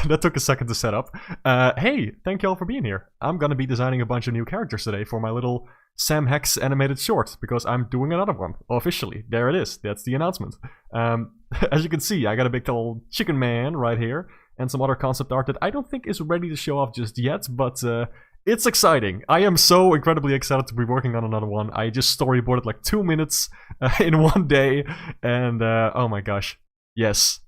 That took a second to set up. Hey, thank you all for being here. I'm gonna be designing a bunch of new characters today for my little Sam Hex animated short, because I'm doing another one, officially. There it is, that's the announcement. As you can see, I got a big old chicken man right here, and some other concept art that I don't think is ready to show off just yet, but it's exciting. I am so incredibly excited to be working on another one. I just storyboarded like 2 minutes in one day, and oh my gosh, yes.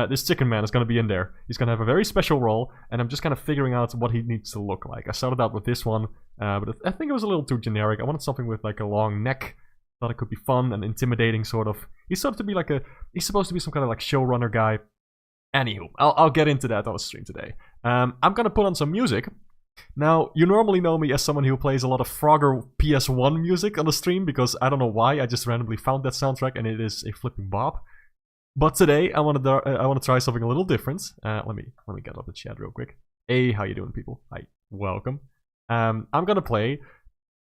This chicken man is going to be in there. He's going to have a very special role, and I'm just kind of figuring out what he needs to look like. I started out with this one, but I think it was a little too generic. I wanted something with like a long neck. Thought it could be fun and intimidating, sort of. He's supposed to be some kind of like showrunner guy. Anywho, I'll get into that on the stream today. I'm going to put on some music. Now, you normally know me as someone who plays a lot of Frogger PS1 music on the stream, because I don't know why, I just randomly found that soundtrack and it is a flipping bop. But today I want to try something a little different. Let me get up the chat real quick. Hey, how you doing, people? Hi, welcome. I'm gonna play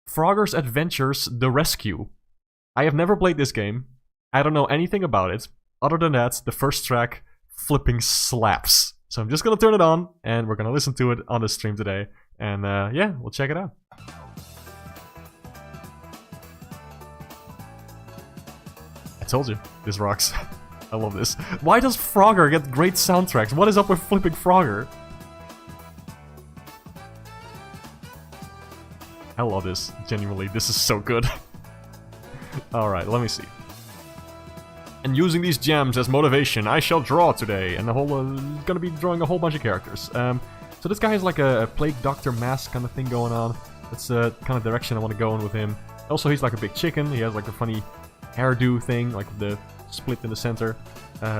Frogger's Adventures: The Rescue. I have never played this game. I don't know anything about it. Other than that, the first track flipping slaps. So I'm just gonna turn it on, and we're gonna listen to it on the stream today. And yeah, we'll check it out. I told you, this rocks. I love this. Why does Frogger get great soundtracks? What is up with flipping Frogger? I love this. Genuinely, this is so good. Alright, let me see. And using these gems as motivation, I shall draw today. And the whole, gonna be drawing a whole bunch of characters. So this guy has like a plague doctor mask kind of thing going on. That's the kind of direction I want to go in with him. Also, he's like a big chicken. He has like a funny hairdo thing, like the split in the center.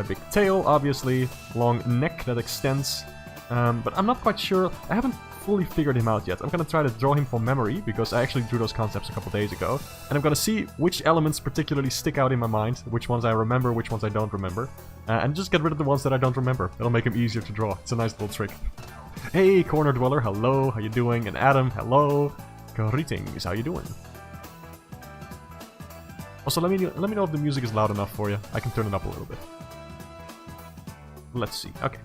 Big tail, obviously. Long neck that extends. But I'm not quite sure. I haven't fully figured him out yet. I'm gonna try to draw him from memory, because I actually drew those concepts a couple days ago. And I'm gonna see which elements particularly stick out in my mind, which ones I remember, which ones I don't remember. And just get rid of the ones that I don't remember. It'll make him easier to draw. It's a nice little trick. Hey, Corner Dweller, hello, how you doing? And Adam, hello. Greetings, how you doing? Also, let me know if the music is loud enough for you. I can turn it up a little bit. Let's see. Okay.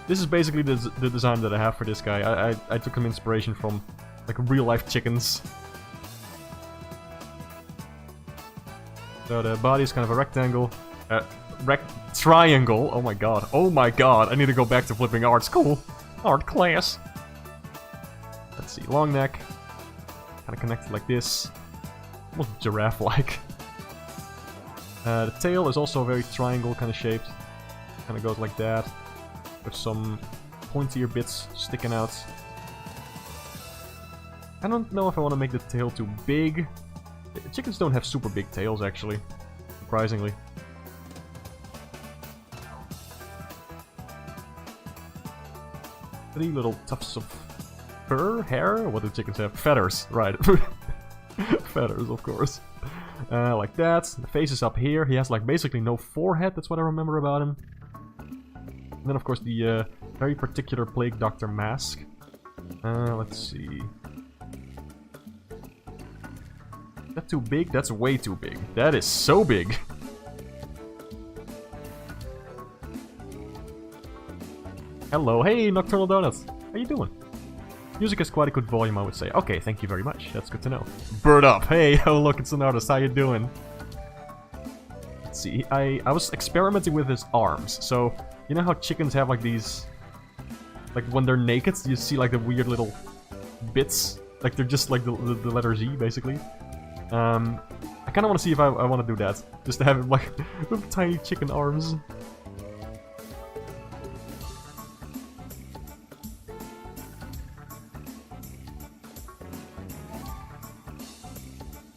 This is basically the design that I have for this guy. I took some inspiration from, like, real-life chickens. So the body is kind of a rectangle. Triangle. Oh my god. Oh my god. I need to go back to flipping art school. Art class. Let's see. Long neck. Kind of connected like this. Almost giraffe-like. The tail is also very triangle kind of shaped. Kind of goes like that, with some pointier bits sticking out. I don't know if I want to make the tail too big. Chickens don't have super big tails, actually, surprisingly. Three little tufts of fur, hair? What do chickens have? Feathers, right. Feathers, of course. Like that. The face is up here. He has like basically no forehead, that's what I remember about him. And then of course the very particular Plague Doctor mask. Let's see. Is that too big? That's way too big. That is so big. Hello, hey Nocturnal Donuts. How you doing? Music has quite a good volume, I would say. Okay, thank you very much. That's good to know. Bird up. Hey, oh look, it's an artist. How you doing? Let's see. I was experimenting with his arms. So, you know how chickens have like these... Like when they're naked, you see like the weird little bits? Like they're just like the letter Z, basically. I kind of want to see if I want to do that. Just to have him like with tiny chicken arms.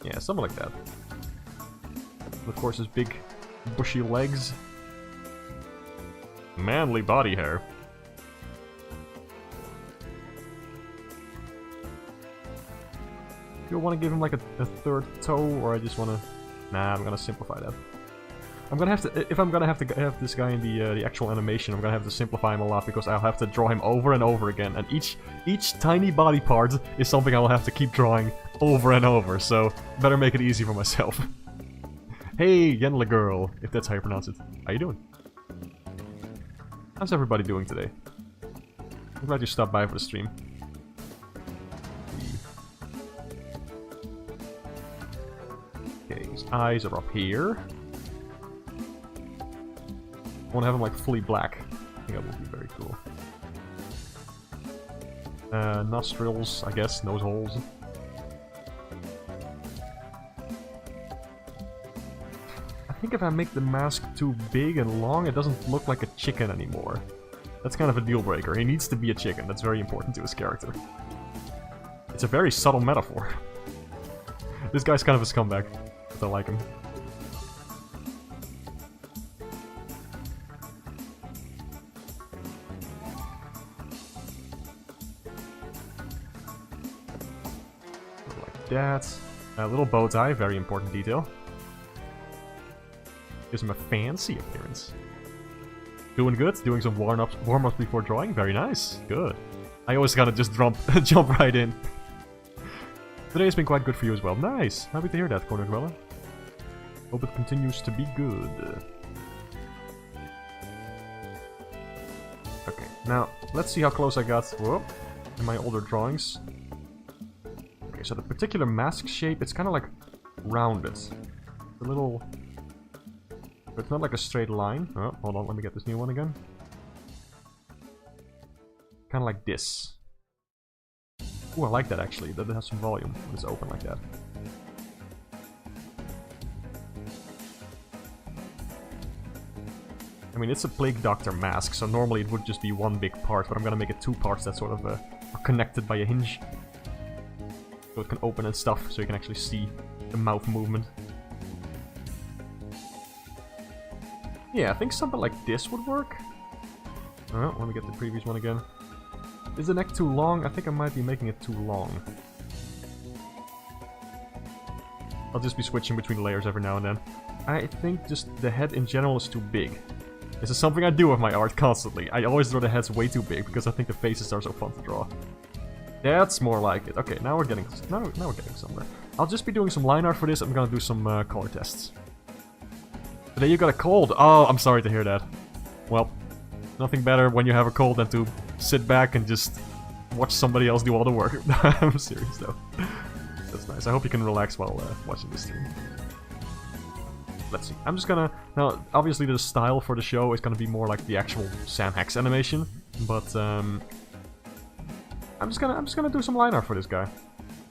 Yeah, something like that. And of course, his big, bushy legs. Manly body hair. Do I want to give him like a third toe, or I just want to... Nah, I'm gonna simplify that. I'm gonna have to... If I'm gonna have to have this guy in the actual animation, I'm gonna have to simplify him a lot, because I'll have to draw him over and over again. And each tiny body part is something I will have to keep drawing over and over, so better make it easy for myself. Hey, Yenla girl, if that's how you pronounce it. How you doing? How's everybody doing today? I'm glad you stopped by for the stream. Okay, his eyes are up here. I want to have him like fully black. I think that would be very cool. Nostrils, I guess, nose holes. I think if I make the mask too big and long, it doesn't look like a chicken anymore. That's kind of a deal breaker. He needs to be a chicken. That's very important to his character. It's a very subtle metaphor. This guy's kind of a scumbag, but I like him. Like that. A little bow tie, very important detail. Gives him a fancy appearance. Doing good, doing some warm-ups before drawing, very nice, good. I always gotta just jump right in. Today has been quite good for you as well. Nice, happy to hear that, Corner Dweller. Hope it continues to be good. Okay, now, let's see how close I got in my older drawings. Okay, so the particular mask shape, it's kind of like rounded. A little... But it's not like a straight line. Oh, hold on, let me get this new one again. Kind of like this. Ooh, I like that actually. That has some volume when it's open like that. I mean, it's a Plague Doctor mask, so normally it would just be one big part, but I'm gonna make it two parts that sort of are connected by a hinge. So it can open and stuff, so you can actually see the mouth movement. Yeah, I think something like this would work. Oh, let me get the previous one again. Is the neck too long? I think I might be making it too long. I'll just be switching between layers every now and then. I think just the head in general is too big. This is something I do with my art constantly. I always draw the heads way too big because I think the faces are so fun to draw. That's more like it. Okay, now we're getting somewhere. I'll just be doing some line art for this. I'm gonna do some color tests. Today you got a cold. Oh, I'm sorry to hear that. Well, nothing better when you have a cold than to sit back and just watch somebody else do all the work. I'm serious though. That's nice. I hope you can relax while watching this stream. Let's see. I'm just gonna... Now, obviously the style for the show is gonna be more like the actual Sam Hex animation, but I'm just gonna do some line art for this guy.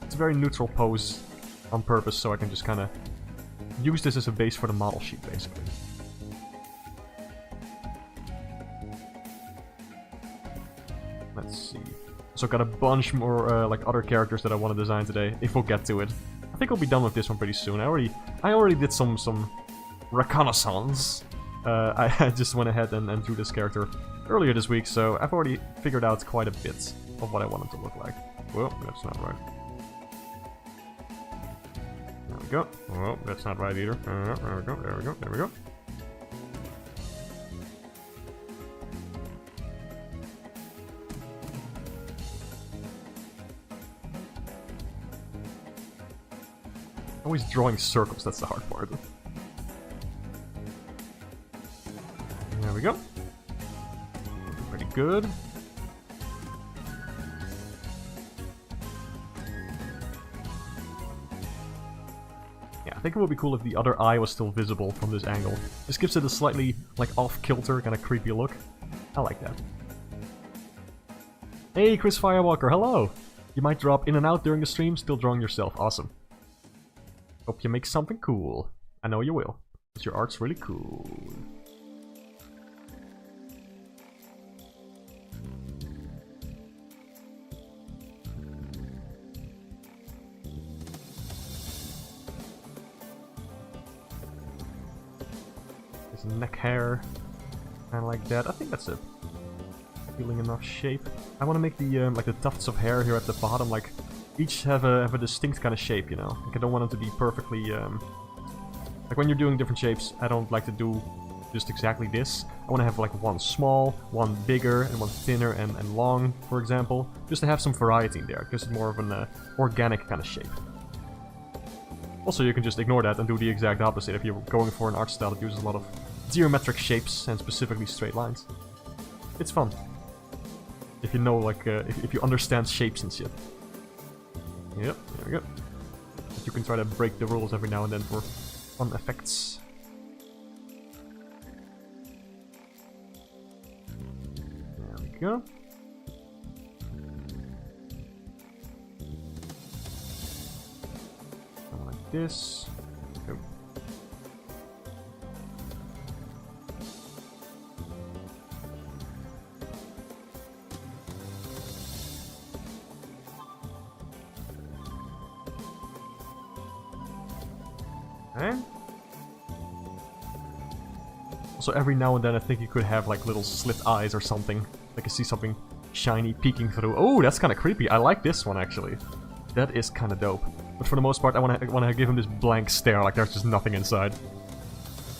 It's a very neutral pose on purpose, so I can just kind of use this as a base for the model sheet, basically. Let's see. So got a bunch more like other characters that I want to design today, if we'll get to it. I think I'll be done with this one pretty soon. I already did some reconnaissance. I just went ahead and drew this character earlier this week, so I've already figured out quite a bit of what I want him to look like. Well, that's not right. There we go. Oh, that's not right either. There we go, there we go, there we go. Always drawing circles, that's the hard part. There we go. Pretty good. Yeah, I think it would be cool if the other eye was still visible from this angle. This gives it a slightly, like, off-kilter, kind of creepy look. I like that. Hey, Chris Firewalker, hello! You might drop in and out during the stream, still drawing yourself. Awesome. Hope you make something cool. I know you will, because your art's really cool. His neck hair, kind of like that. I think that's a appealing enough shape. I want to make the like the tufts of hair here at the bottom, like each have a distinct kind of shape, you know. Like I don't want them to be perfectly like when you're doing different shapes, I don't like to do just exactly this. I want to have like one small, one bigger, and one thinner and long, for example, just to have some variety in there, because it's more of an organic kind of shape. Also, you can just ignore that and do the exact opposite if you're going for an art style that uses a lot of geometric shapes and specifically straight lines. It's fun. If you know, like, if you understand shapes and shit. Yep, there we go. But you can try to break the rules every now and then for fun effects. There we go. Something like this. Go. Okay. Also, every now and then I think you could have like little slit eyes or something. Like you see something shiny peeking through. Oh, that's kind of creepy. I like this one actually. That is kind of dope. But for the most part, I want to give him this blank stare, like there's just nothing inside.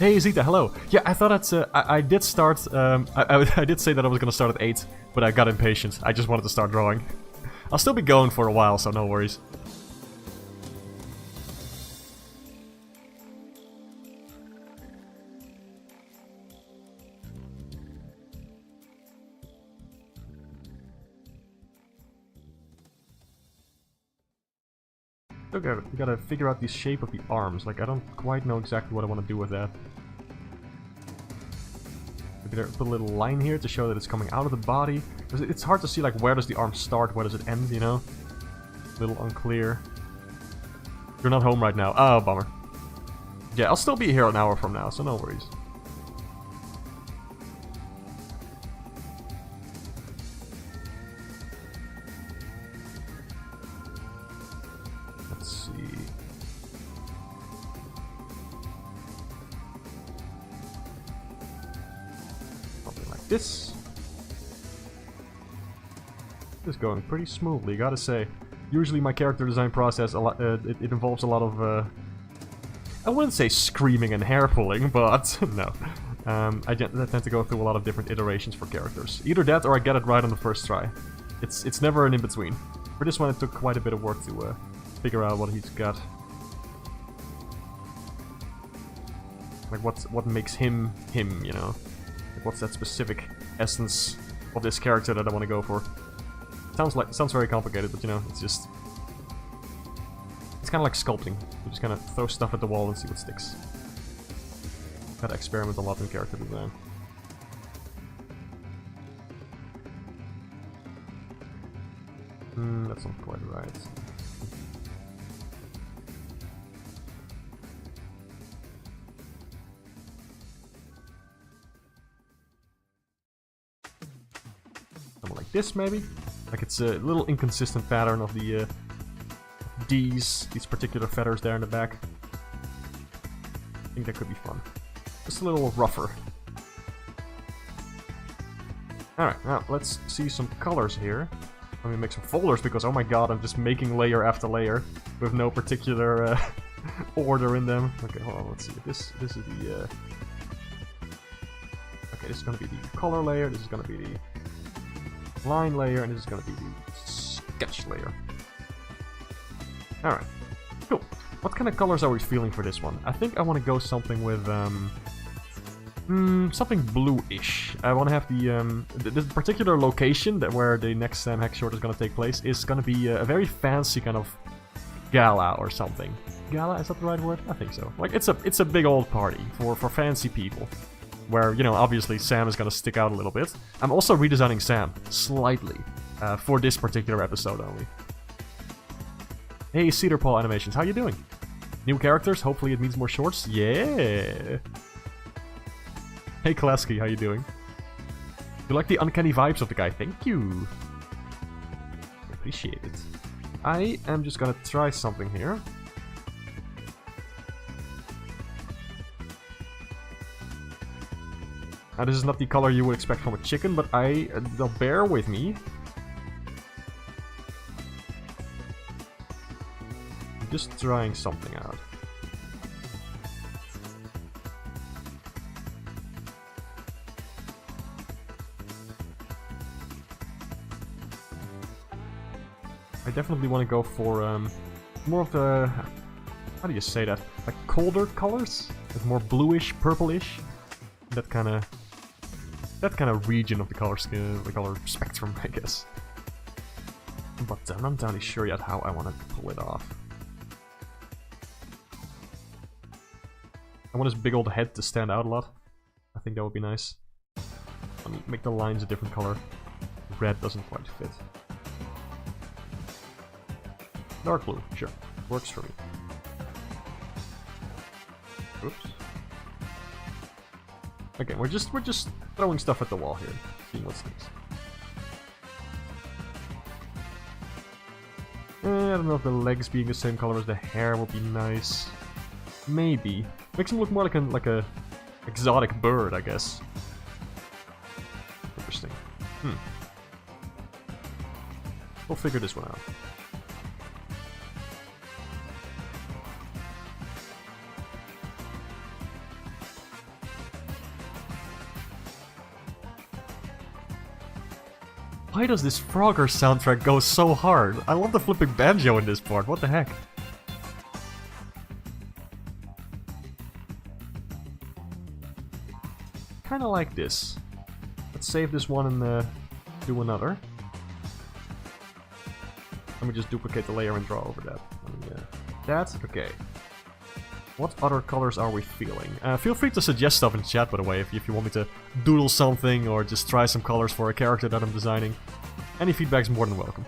Hey Zeta, hello. Yeah, I thought that's I did start. I did say that I was gonna start at 8, but I got impatient. I just wanted to start drawing. I'll still be going for a while, so no worries. Okay, we gotta figure out the shape of the arms. Like, I don't quite know exactly what I want to do with that. Maybe put a little line here to show that it's coming out of the body. Because it's hard to see, like, where does the arm start, where does it end, you know? A little unclear. You're not home right now. Oh, bummer. Yeah, I'll still be here an hour from now, so no worries. This is going pretty smoothly, gotta say. Usually my character design process, it involves a lot of, I wouldn't say screaming and hair pulling, but no. I tend to go through a lot of different iterations for characters. Either that or I get it right on the first try. It's never an in-between. For this one it took quite a bit of work to figure out what he's got. Like what makes him, you know? What's that specific essence of this character that I want to go for? Sounds very complicated, but you know, it's kind of like sculpting. You just kind of throw stuff at the wall and see what sticks. Gotta experiment a lot in character design. That's not quite right. Like this, maybe? Like it's a little inconsistent pattern of the these particular feathers there in the back. I think that could be fun. Just a little rougher. Alright, now let's see some colors here. Let me make some folders because, oh my god, I'm just making layer after layer with no particular order in them. Okay, hold on, let's see. This is the... Okay, this is gonna be the color layer, this is gonna be the line layer, and this is going to be the sketch layer. Alright, cool. What kind of colors are we feeling for this one? I think I want to go something with, something blue-ish. I want to have the particular location where the next Sam Hex short is going to take place is going to be a very fancy kind of gala or something. Gala, is that the right word? I think so. Like, it's a big old party for fancy people. Where, you know, obviously Sam is gonna stick out a little bit. I'm also redesigning Sam, slightly, for this particular episode only. Hey, Cedar Paw Animations, how you doing? New characters, hopefully it means more shorts? Yeah! Hey Klasky, how you doing? You like the uncanny vibes of the guy? Thank you! Appreciate it. I am just gonna try something here. Now, this is not the color you would expect from a chicken, but bear with me. I'm just trying something out. I definitely want to go for more of the... How do you say that? Like colder colors? Like more bluish, purplish? That kind of that kind of region of the color scheme, the color spectrum, I guess. But I'm not entirely sure yet how I want to pull it off. I want his big old head to stand out a lot. I think that would be nice. Let me make the lines a different color. Red doesn't quite fit. Dark blue, sure. Works for me. Oops. Okay, we're just throwing stuff at the wall here, seeing what sticks. I don't know if the legs being the same color as the hair would be nice. Maybe. Makes him look more like a exotic bird, I guess. Interesting. We'll figure this one out. Why does this Frogger soundtrack go so hard? I love the flipping banjo in this part, what the heck? Kinda like this. Let's save this one and do another. Let me just duplicate the layer and draw over that. That's okay. What other colors are we feeling? Feel free to suggest stuff in chat, by the way, if you want me to doodle something or just try some colors for a character that I'm designing. Any feedback's more than welcome.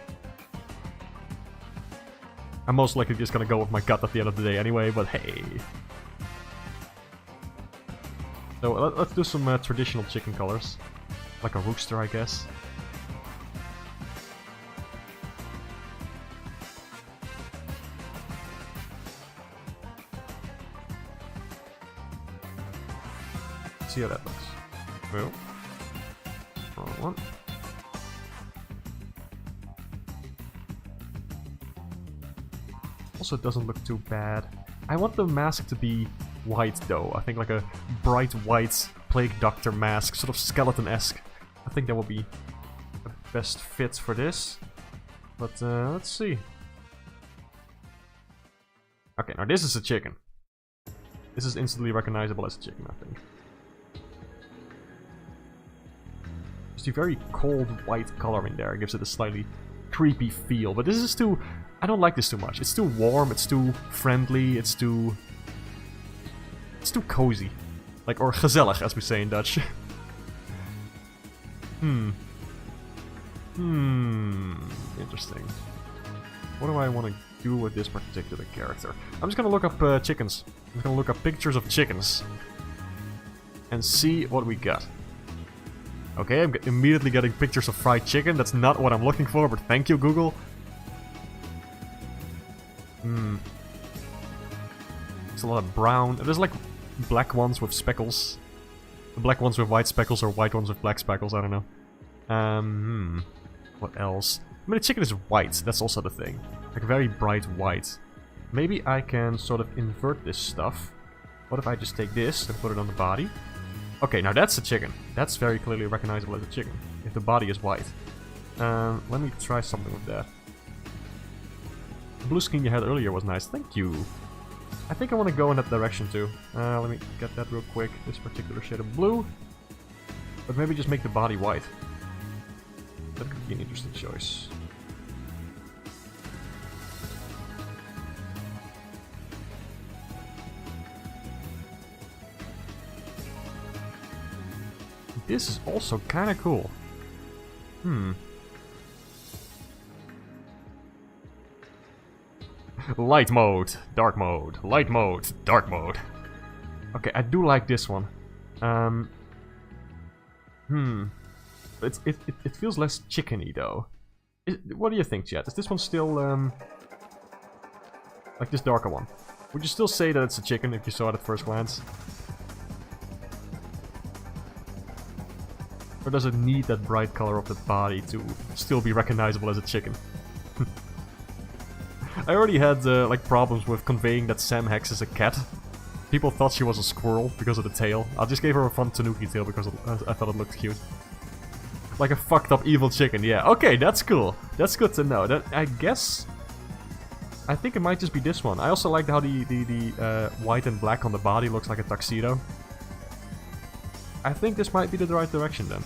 I'm most likely just gonna go with my gut at the end of the day anyway, but hey. So let's do some traditional chicken colors. Like a rooster, I guess. See how that looks. Well, wrong one. Also, it doesn't look too bad. I want the mask to be white, though. I think like a bright white Plague Doctor mask, sort of skeleton-esque. I think that will be the best fit for this. But let's see. Okay, now this is a chicken. This is instantly recognizable as a chicken, I think. Just a very cold white color in there gives it a slightly creepy feel. But this is too... I don't like this too much. It's too warm, it's too friendly, it's too cozy. Like, or gezellig, as we say in Dutch. Interesting. What do I want to do with this particular character? I'm just gonna look up chickens. I'm just gonna look up pictures of chickens. And see what we got. Okay, I'm immediately getting pictures of fried chicken. That's not what I'm looking for, but thank you, Google. There's a lot of brown. There's like black ones with speckles. The black ones with white speckles or white ones with black speckles, I don't know. What else? I mean, the chicken is white, that's also the thing. Like very bright white. Maybe I can sort of invert this stuff. What if I just take this and put it on the body? Okay, now that's a chicken. That's very clearly recognizable as a chicken, if the body is white. Let me try something with that. The blue skin you had earlier was nice, thank you. I think I want to go in that direction too. Let me get that real quick, this particular shade of blue. But maybe just make the body white. That could be an interesting choice. This is also kind of cool. Light mode, dark mode, light mode, dark mode. Okay, I do like this one. It feels less chickeny though. What do you think, chat? Is this one still like this darker one? Would you still say that it's a chicken if you saw it at first glance? Or does it need that bright color of the body to still be recognizable as a chicken? I already had like problems with conveying that Sam Hex is a cat. People thought she was a squirrel because of the tail. I just gave her a fun tanuki tail because I thought it looked cute. Like a fucked up evil chicken, yeah. Okay, that's cool. That's good to know. That I guess... I think it might just be this one. I also liked how the white and black on the body looks like a tuxedo. I think this might be the right direction then.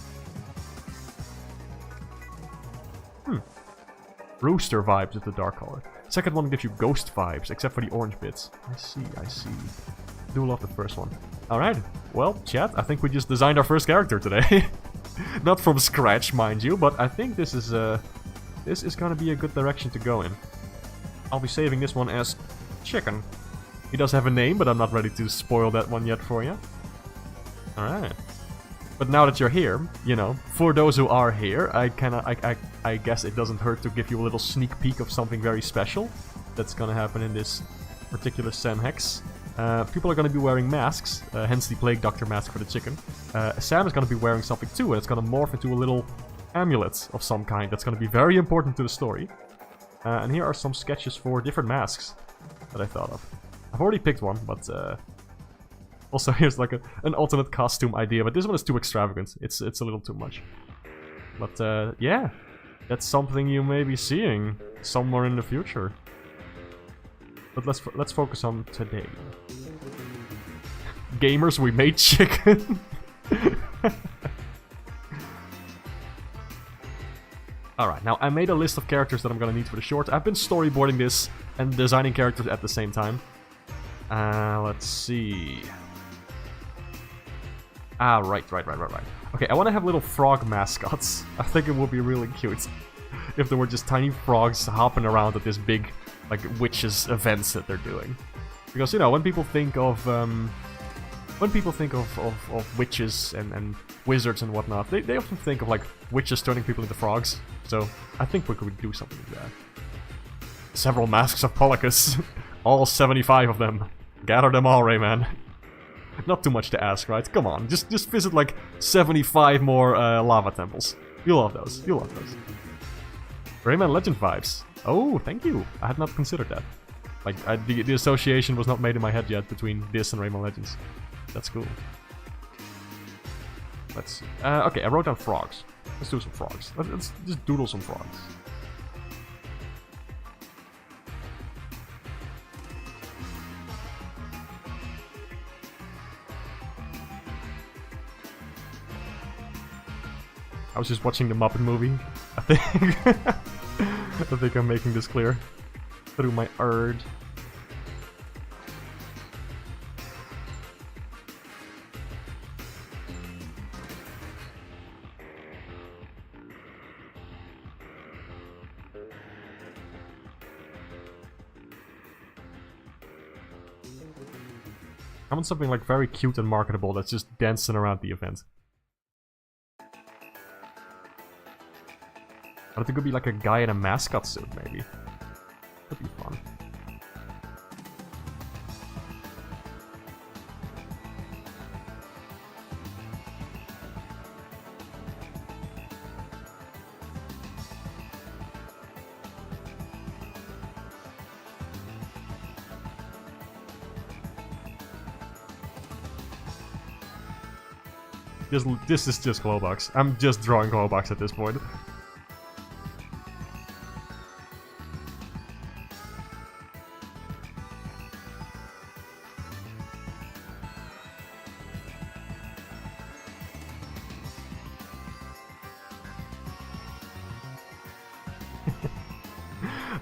Rooster vibes is the dark color. Second one gives you ghost vibes, except for the orange bits. I see, I see. Do love the first one. Alright, well, chat, I think we just designed our first character today. Not from scratch, mind you, but I think this is gonna be a good direction to go in. I'll be saving this one as Chicken. He does have a name, but I'm not ready to spoil that one yet for you. Alright. But now that you're here, you know, for those who are here, I guess it doesn't hurt to give you a little sneak peek of something very special that's gonna happen in this particular Sam Hex. People are gonna be wearing masks, hence the Plague Doctor mask for the chicken. Sam is gonna be wearing something too, and it's gonna morph into a little amulet of some kind that's gonna be very important to the story. And here are some sketches for different masks that I thought of. I've already picked one, but also here's like an alternate costume idea, but this one is too extravagant. It's a little too much. But yeah, that's something you may be seeing somewhere in the future. But let's focus on today. Gamers, we made chicken. Alright, now I made a list of characters that I'm gonna need for the short. I've been storyboarding this and designing characters at the same time. Let's see. Right. Okay, I want to have little frog mascots. I think it would be really cute if there were just tiny frogs hopping around at this big, like, witches events that they're doing. Because, you know, when people think of witches and wizards and whatnot, they often think of, like, witches turning people into frogs. So, I think we could do something like that. Several masks of Polycus. All 75 of them. Gather them all, Rayman. Not too much to ask, right? Come on, just visit, like, 75 more lava temples. You'll love those. You'll love those. Rayman Legend vibes. Oh, thank you. I had not considered that. Like, the association was not made in my head yet between this and Rayman Legends. That's cool. Let's see. Okay, I wrote down frogs. Let's do some frogs. Let's just doodle some frogs. I was just watching the Muppet movie. I think I'm making this clear through my urge. I want something like very cute and marketable that's just dancing around the event. But it could be like a guy in a mascot suit, maybe. That'd be fun. This is just Glowbox. I'm just drawing Glowbox at this point.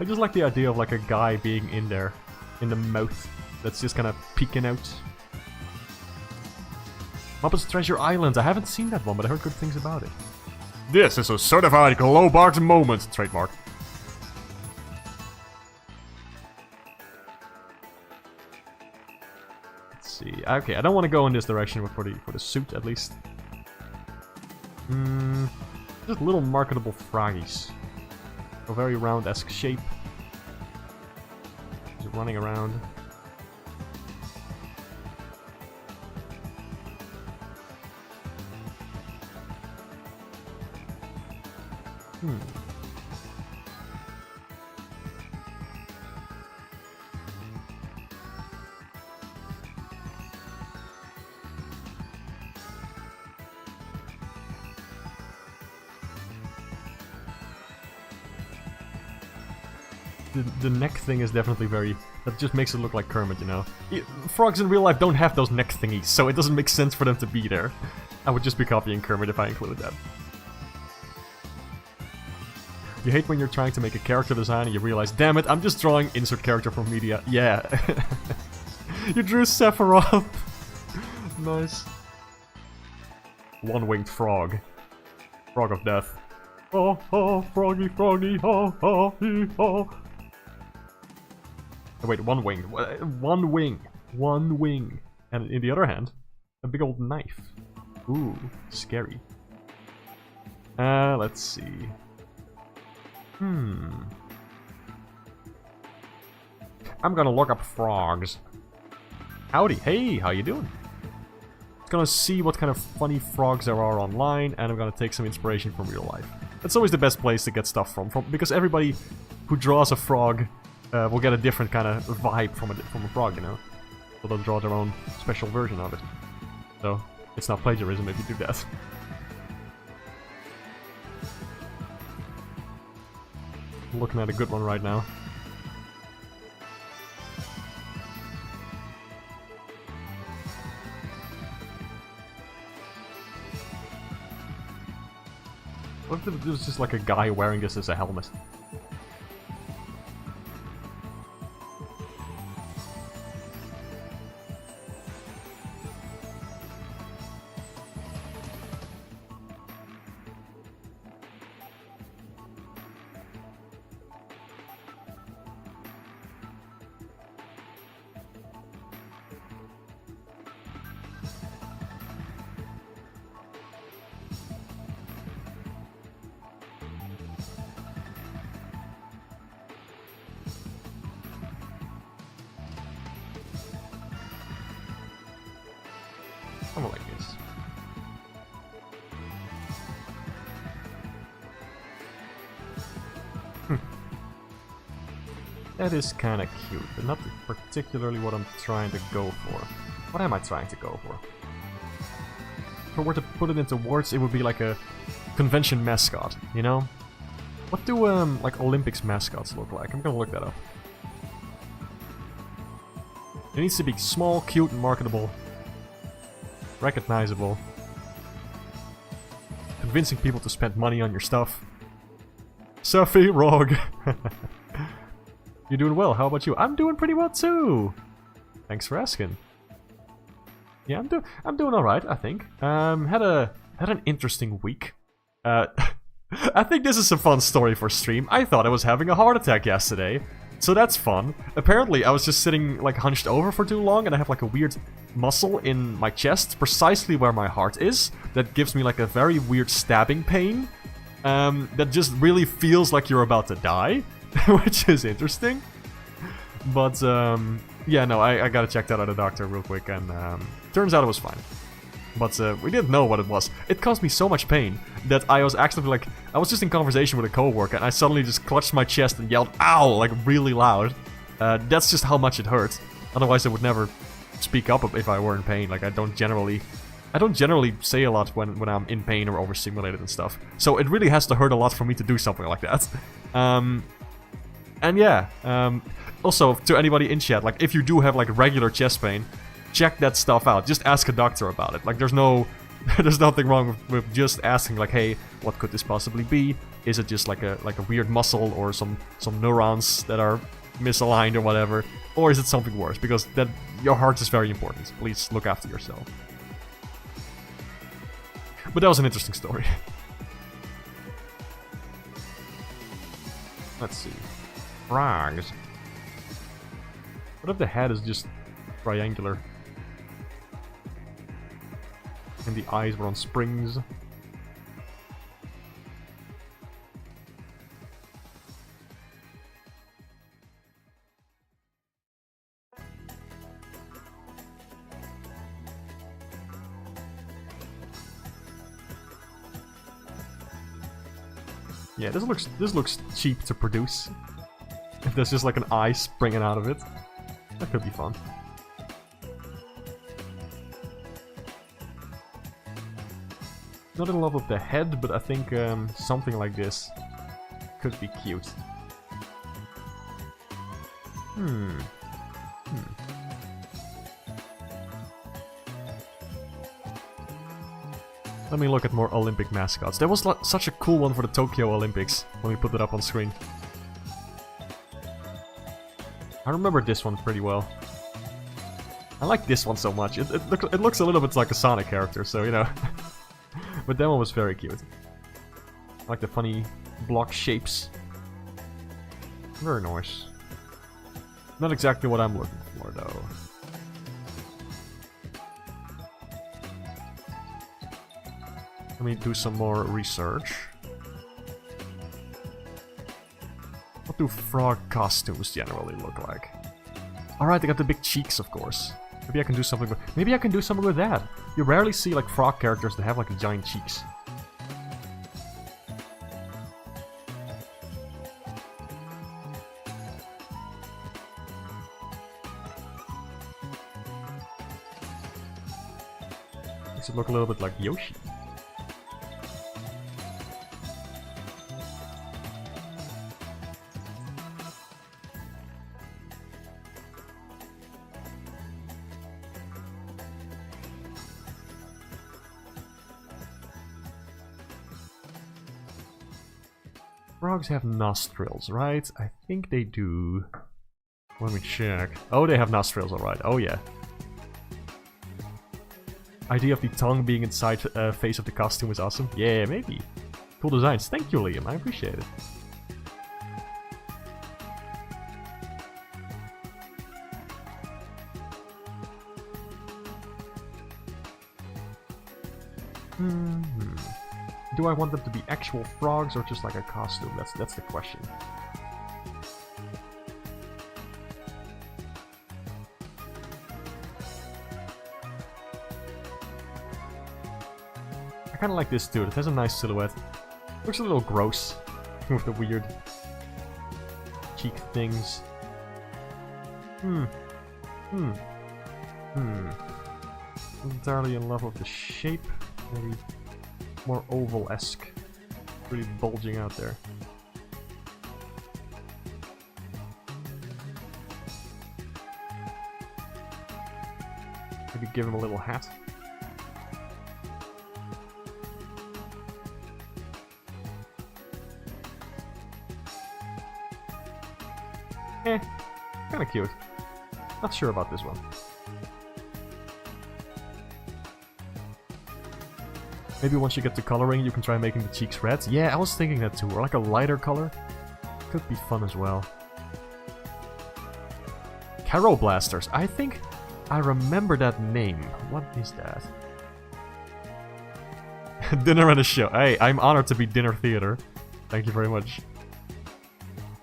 I just like the idea of like a guy being in there, in the mouth, that's just kind of peeking out. Muppets Treasure Island, I haven't seen that one, but I heard good things about it. This is a certified Glowbox moment, trademark. Let's see, okay, I don't want to go in this direction for the suit, at least. Just little marketable froggies. A very round-esque shape. Just running around. The neck thing is definitely very... That just makes it look like Kermit, you know? Frogs in real life don't have those neck thingies, so it doesn't make sense for them to be there. I would just be copying Kermit if I included that. You hate when you're trying to make a character design and you realize, damn it, I'm just drawing insert character from media. Yeah. You drew Sephiroth. Nice. One-winged frog. Frog of death. Oh, oh, froggy, froggy, oh, oh, hee, oh. Oh, wait, one wing. One wing. One wing. And in the other hand, a big old knife. Ooh, scary. Let's see. I'm gonna look up frogs. Howdy, hey, how you doing? Gonna see what kind of funny frogs there are online, and I'm gonna take some inspiration from real life. That's always the best place to get stuff from because everybody who draws a frog will get a different kind of vibe from a frog, you know? So they'll draw their own special version of it. So, it's not plagiarism if you do that. I'm looking at a good one right now. What if it was just like a guy wearing this as a helmet? Something like this. That is kinda cute, but not particularly what I'm trying to go for. What am I trying to go for? If I were to put it into words, it would be like a convention mascot, you know? What do, like, Olympics mascots look like? I'm gonna look that up. It needs to be small, cute, and marketable. Recognizable. Convincing people to spend money on your stuff. Sephiroth! You're doing well, how about you? I'm doing pretty well too! Thanks for asking. Yeah, I'm doing alright, I think. Had an interesting week. I think this is a fun story for stream. I thought I was having a heart attack yesterday. So that's fun. Apparently, I was just sitting, like, hunched over for too long, and I have, like, a weird muscle in my chest, precisely where my heart is, that gives me, like, a very weird stabbing pain, that just really feels like you're about to die, which is interesting. But, yeah, no, I gotta check that out at the doctor real quick, and, turns out it was fine. But we didn't know what it was. It caused me so much pain that I was actually like... I was just in conversation with a coworker and I suddenly just clutched my chest and yelled, "Ow!" like really loud. That's just how much it hurt. Otherwise I would never speak up if I were in pain. Like I don't generally say a lot when I'm in pain or overstimulated and stuff. So it really has to hurt a lot for me to do something like that. And yeah, also to anybody in chat, like if you do have like regular chest pain, check that stuff out. Just ask a doctor about it. Like, there's nothing wrong with just asking, like, hey, what could this possibly be? Is it just like a weird muscle or some neurons that are misaligned or whatever? Or is it something worse? Because that your heart is very important. Please look after yourself. But that was an interesting story. Let's see. Frogs. What if the head is just triangular? And the eyes were on springs. Yeah, this looks cheap to produce. If there's just like an eye springing out of it, that could be fun. Not in love with the head, but I think something like this could be cute. Let me look at more Olympic mascots. There was such a cool one for the Tokyo Olympics when we put it up on screen. I remember this one pretty well. I like this one so much. It looks a little bit like a Sonic character, so you know. But that one was very cute. I like the funny block shapes. Very nice. Not exactly what I'm looking for, though. Let me do some more research. What do frog costumes generally look like? Alright, they got the big cheeks, of course. Maybe I can do something with... Maybe I can do something with that. You rarely see, like, frog characters that have, like, giant cheeks. Makes it look a little bit like Yoshi. Frogs have nostrils, right? I think they do. Let me check. Oh, they have nostrils, alright. Oh, yeah. Idea of the tongue being inside face of the costume is awesome. Yeah, maybe. Cool designs. Thank you, Liam. I appreciate it. Do I want them to be actual frogs or just like a costume? That's the question. I kind of like this too. It has a nice silhouette. Looks a little gross with the weird cheek things. Entirely in love with the shape. Maybe more oval-esque. Really bulging out there. Maybe give him a little hat. Kinda cute. Not sure about this one. Maybe once you get to coloring, you can try making the cheeks red. Yeah, I was thinking that too. Or like a lighter color. Could be fun as well. Caro Blasters. I think I remember that name. What is that? Dinner and a show. Hey, I'm honored to be dinner theater. Thank you very much.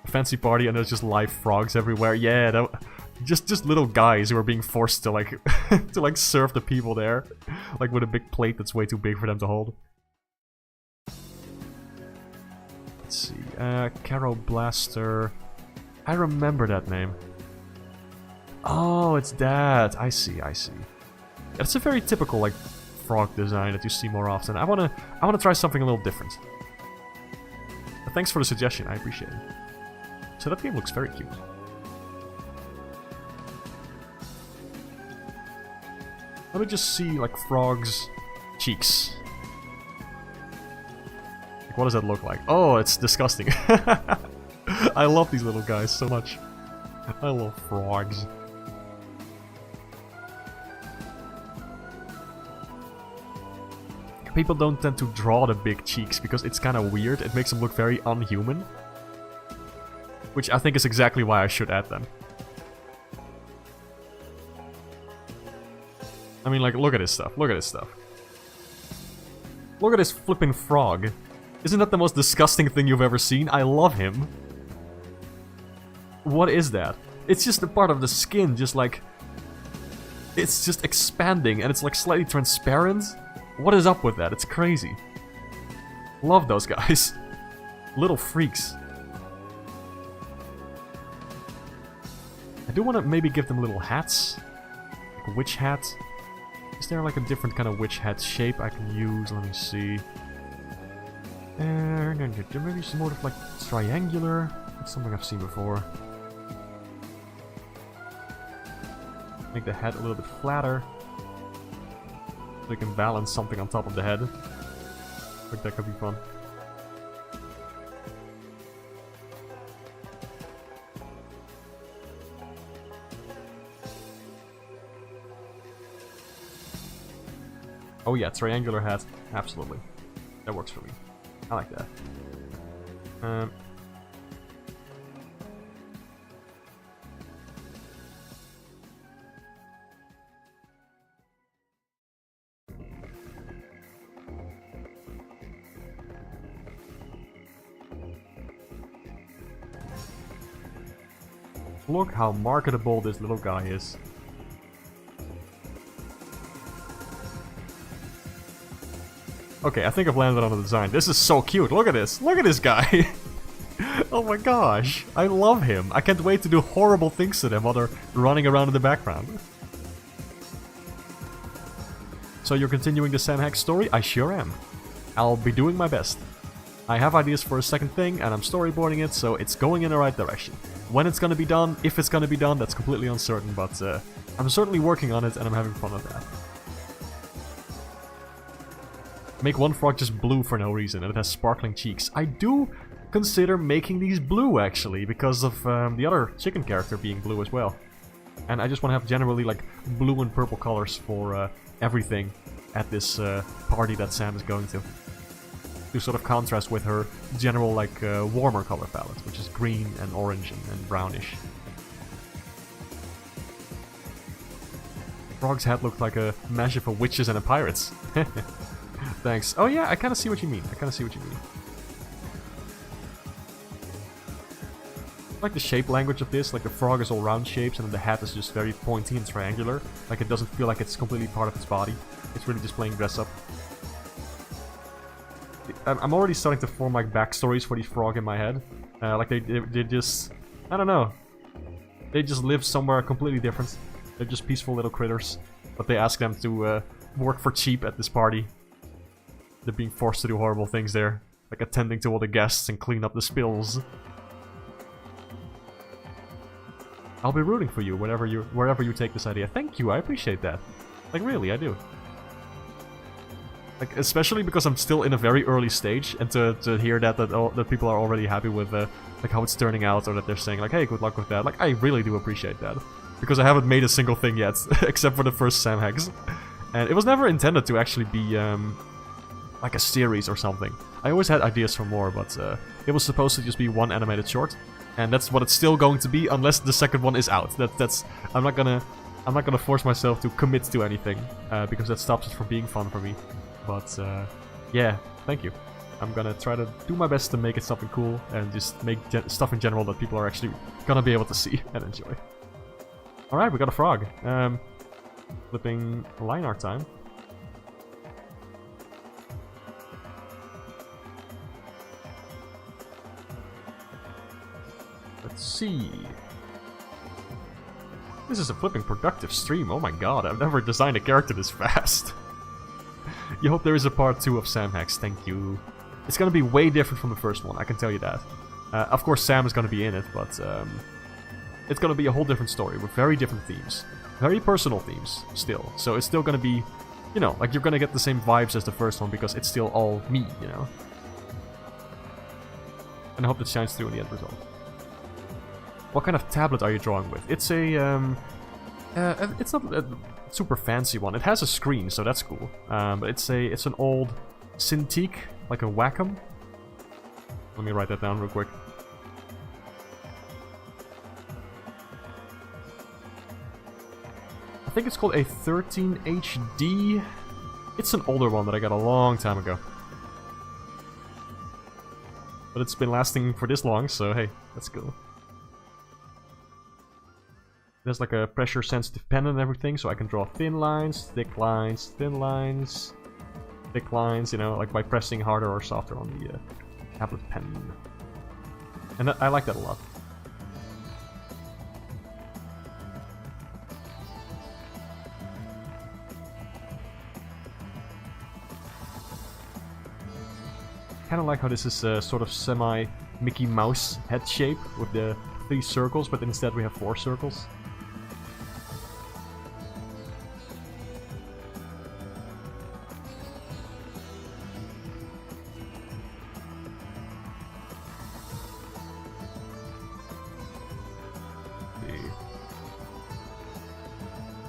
A fancy party and there's just live frogs everywhere. Yeah, that... Just little guys who are being forced to like to like serve the people there, like with a big plate that's way too big for them to hold. Let's see, Caro Blaster. I remember that name. Oh, it's that. I see. It's a very typical like frog design that you see more often. I wanna try something a little different. But thanks for the suggestion. I appreciate it. So that game looks very cute. Let me just see, like, frogs' cheeks. Like, what does that look like? Oh, it's disgusting. I love these little guys so much. I love frogs. People don't tend to draw the big cheeks because it's kind of weird. It makes them look very unhuman. Which I think is exactly why I should add them. I mean, like, look at this stuff. Look at this stuff. Look at this flippin' frog. Isn't that the most disgusting thing you've ever seen? I love him. What is that? It's just a part of the skin, just like... It's just expanding, and it's like slightly transparent. What is up with that? It's crazy. Love those guys. Little freaks. I do want to maybe give them little hats. Like a witch hat. Is there like a different kind of witch hat shape I can use? Let me see. Maybe some more of like triangular. That's something I've seen before. Make the head a little bit flatter. So we can balance something on top of the head. Like that could be fun. Oh yeah, triangular hat. Absolutely. That works for me. I like that. Look how marketable this little guy is. Okay, I think I've landed on the design. This is so cute. Look at this. Look at this guy. Oh my gosh. I love him. I can't wait to do horrible things to them while they're running around in the background. So you're continuing the Sam Hex story? I sure am. I'll be doing my best. I have ideas for a second thing, and I'm storyboarding it, so it's going in the right direction. When it's gonna be done, if it's gonna be done, that's completely uncertain, but I'm certainly working on it, and I'm having fun with that. Make one frog just blue for no reason, and it has sparkling cheeks. I do consider making these blue, actually, because of the other chicken character being blue as well. And I just want to have generally, like, blue and purple colors for everything at this party that Sam is going to sort of contrast with her general, like, warmer color palette, which is green and orange and brownish. Frog's hat looked like a mashup of witches and a pirates. Thanks. Oh yeah, I kind of see what you mean. I kind of see what you mean. I like the shape language of this, like the frog is all round shapes and then the hat is just very pointy and triangular. Like it doesn't feel like it's completely part of its body. It's really just playing dress up. I'm already starting to form like backstories for these frog in my head. Like they just, I don't know. They just live somewhere completely different. They're just peaceful little critters. But they ask them to work for cheap at this party. They're being forced to do horrible things there. Like attending to all the guests and clean up the spills. I'll be rooting for you wherever you take this idea. Thank you, I appreciate that. Like really, I do. Like especially because I'm still in a very early stage, and to hear that people are already happy with like how it's turning out, or that they're saying like, hey, good luck with that. Like I really do appreciate that, because I haven't made a single thing yet, except for the first Sam Hex, and it was never intended to actually be like a series or something. I always had ideas for more, but it was supposed to just be one animated short, and that's what it's still going to be unless the second one is out. I'm not gonna force myself to commit to anything because that stops it from being fun for me. But yeah, thank you. I'm gonna try to do my best to make it something cool and just make stuff in general that people are actually gonna be able to see and enjoy. Alright, we got a frog. Flipping line art time. Let's see. This is a flipping productive stream. Oh my god, I've never designed a character this fast. You hope there is a part 2 of Sam Hex, thank you. It's gonna be way different from the first one, I can tell you that. Of course Sam is gonna be in it, but it's gonna be a whole different story with very different themes. Very personal themes, still. So it's still gonna be, you know, like you're gonna get the same vibes as the first one because it's still all me, you know? And I hope that shines through in the end result. What kind of tablet are you drawing with? It's a, it's not a super fancy one. It has a screen, so that's cool. But it's an old Cintiq, like a Wacom. Let me write that down real quick. I think it's called a 13 HD. It's an older one that I got a long time ago. But it's been lasting for this long, so hey, that's cool. There's like a pressure sensitive pen and everything, so I can draw thin lines, thick lines, thin lines, thick lines, you know, like by pressing harder or softer on the tablet pen. And I like that a lot. Kind of like how this is a sort of semi-Mickey Mouse head shape with the 3 circles, but instead we have 4 circles.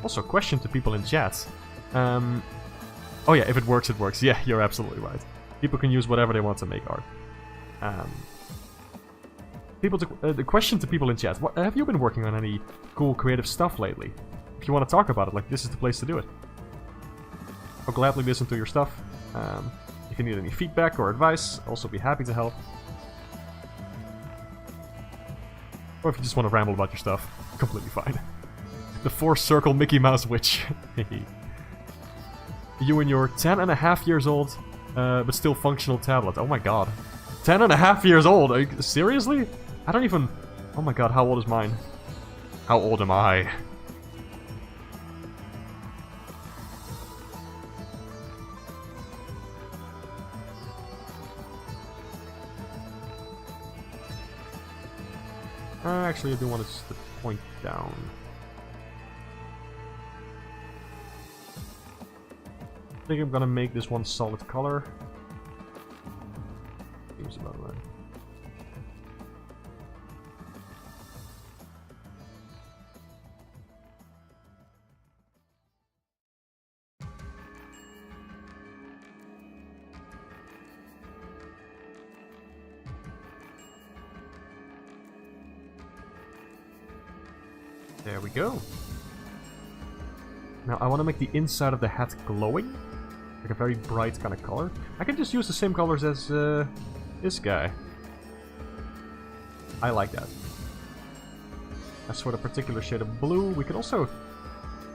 Also, question to people in chat. Oh yeah, if it works, it works. Yeah, you're absolutely right. People can use whatever they want to make art. The question to people in chat. Have you been working on any cool creative stuff lately? If you want to talk about it, like, this is the place to do it. I'll gladly listen to your stuff. If you need any feedback or advice, I'll also be happy to help. Or if you just want to ramble about your stuff, completely fine. The 4-circle Mickey Mouse witch. You and your 10.5 years old, but still functional tablet. Oh my god. 10.5 years old? Are you, seriously? I don't even... Oh my god, how old is mine? How old am I? Actually, I do want to point down. I think I'm gonna make this one solid color. Seems about right. There we go. Now I want to make the inside of the hat glowing. Like a very bright kind of color. I can just use the same colors as this guy. I like that. As for the particular shade of blue, we could also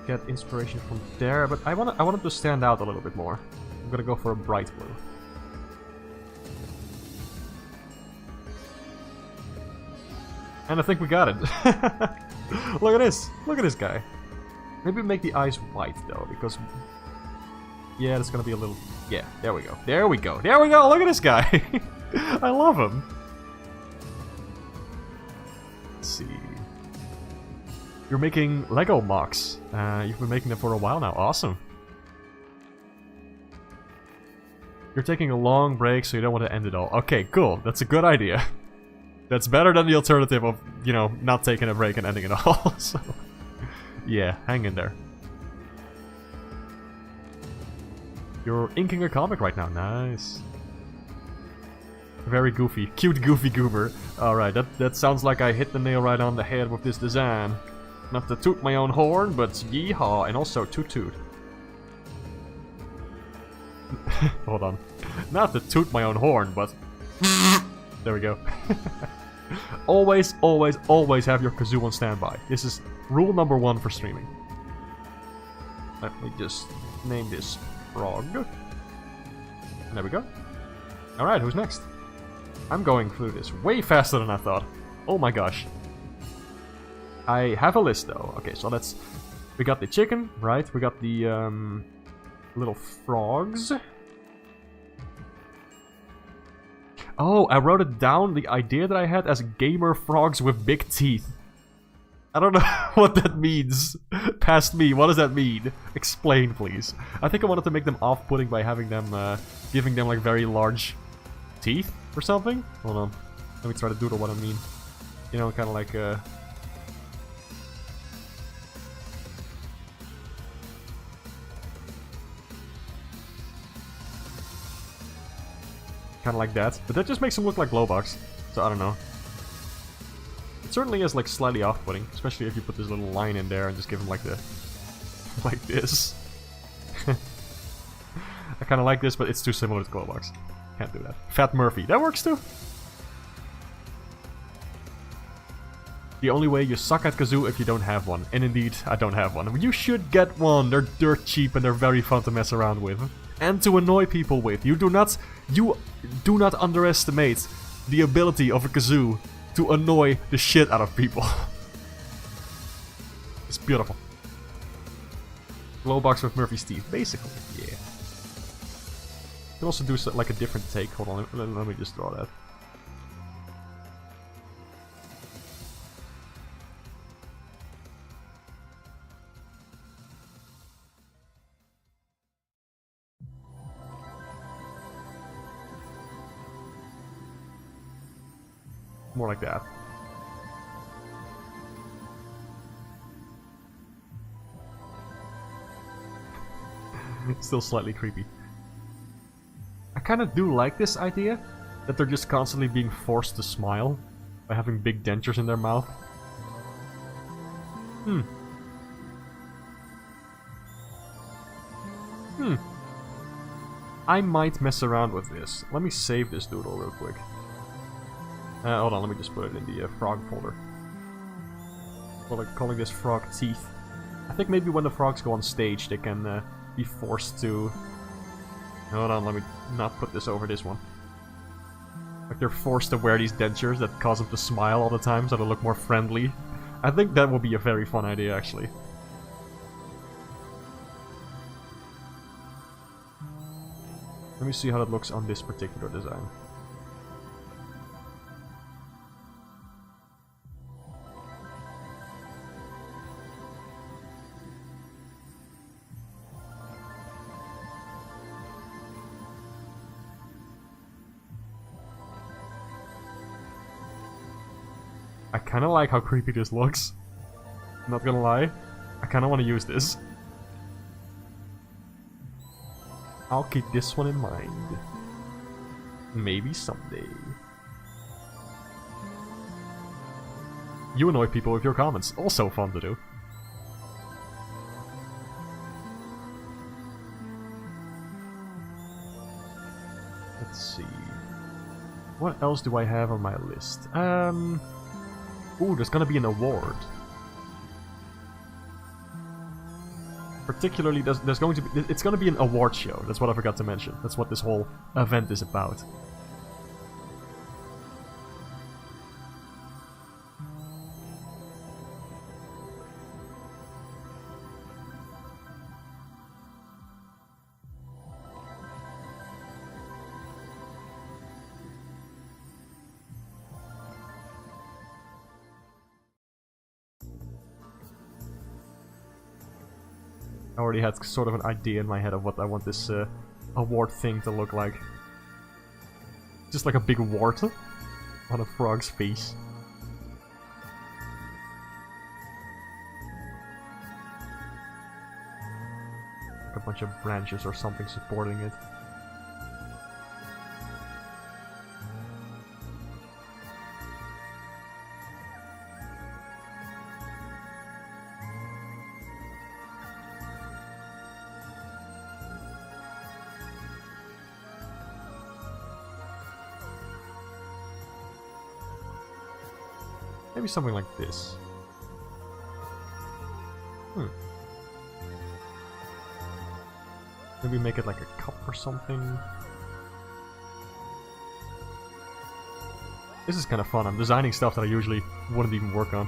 get inspiration from there, but I want it to stand out a little bit more. I'm gonna go for a bright blue. And I think we got it. Look at this! Look at this guy. Maybe make the eyes white though, because... Yeah, that's gonna be a little... Yeah, there we go. There we go. There we go! Look at this guy! I love him. Let's see... You're making Lego MOCs. You've been making them for a while now. Awesome. You're taking a long break, so you don't want to end it all. Okay, cool. That's a good idea. That's better than the alternative of, you know, not taking a break and ending it all. So, yeah, hang in there. You're inking a comic right now. Nice. Very goofy. Cute goofy goober. Alright, that sounds like I hit the nail right on the head with this design. Not to toot my own horn, but yeehaw, and also toot toot. Hold on. Not to toot my own horn, but... There we go. Always, always, always have your kazoo on standby. This is rule number 1 for streaming. Let me just name this frog. There we go. Alright, who's next? I'm going through this way faster than I thought. Oh my gosh. I have a list though. Okay, so let's... We got the chicken, right? We got the little frogs. Oh, I wrote it down, the idea that I had as gamer frogs with big teeth. I don't know what that means. Past me, what does that mean? Explain, please. I think I wanted to make them off-putting by having them, giving them like very large teeth or something. Hold on. Let me try to doodle what I mean. You know, kind of like, kind of like that, but that just makes him look like Glowbox, so I don't know. It certainly is like slightly off-putting, especially if you put this little line in there and just give him like the... like this. I kind of like this, but it's too similar to Glowbox. Can't do that. Fat Murphy, that works too! The only way you suck at kazoo if you don't have one, and indeed, I don't have one. You should get one, they're dirt cheap and they're very fun to mess around with. And to annoy people with. You do not underestimate the ability of a kazoo to annoy the shit out of people. It's beautiful. Glowbox with Murphy's teeth, basically. Yeah. You can also do like a different take. Hold on, let me just draw that. More like that. Still slightly creepy. I kind of do like this idea, that they're just constantly being forced to smile by having big dentures in their mouth. I might mess around with this. Let me save this doodle real quick. Hold on, let me just put it in the frog folder. Well, they're calling this frog teeth. I think maybe when the frogs go on stage, they can be forced to... Hold on, let me not put this over this one. Like they're forced to wear these dentures that cause them to smile all the time so they look more friendly. I think that would be a very fun idea, actually. Let me see how that looks on this particular design. I kinda like how creepy this looks. I'm not gonna lie. I kinda wanna use this. I'll keep this one in mind. Maybe someday. You annoy people with your comments. Also fun to do. Let's see. What else do I have on my list? Ooh, there's gonna be an award. Particularly, there's going to be... It's going to be an award show. That's what I forgot to mention. That's what this whole event is about. I already had sort of an idea in my head of what I want this award thing to look like. Just like a big wart on a frog's face. Like a bunch of branches or something supporting it. Maybe something like this. Maybe make it like a cup or something. This is kind of fun. I'm designing stuff that I usually wouldn't even work on.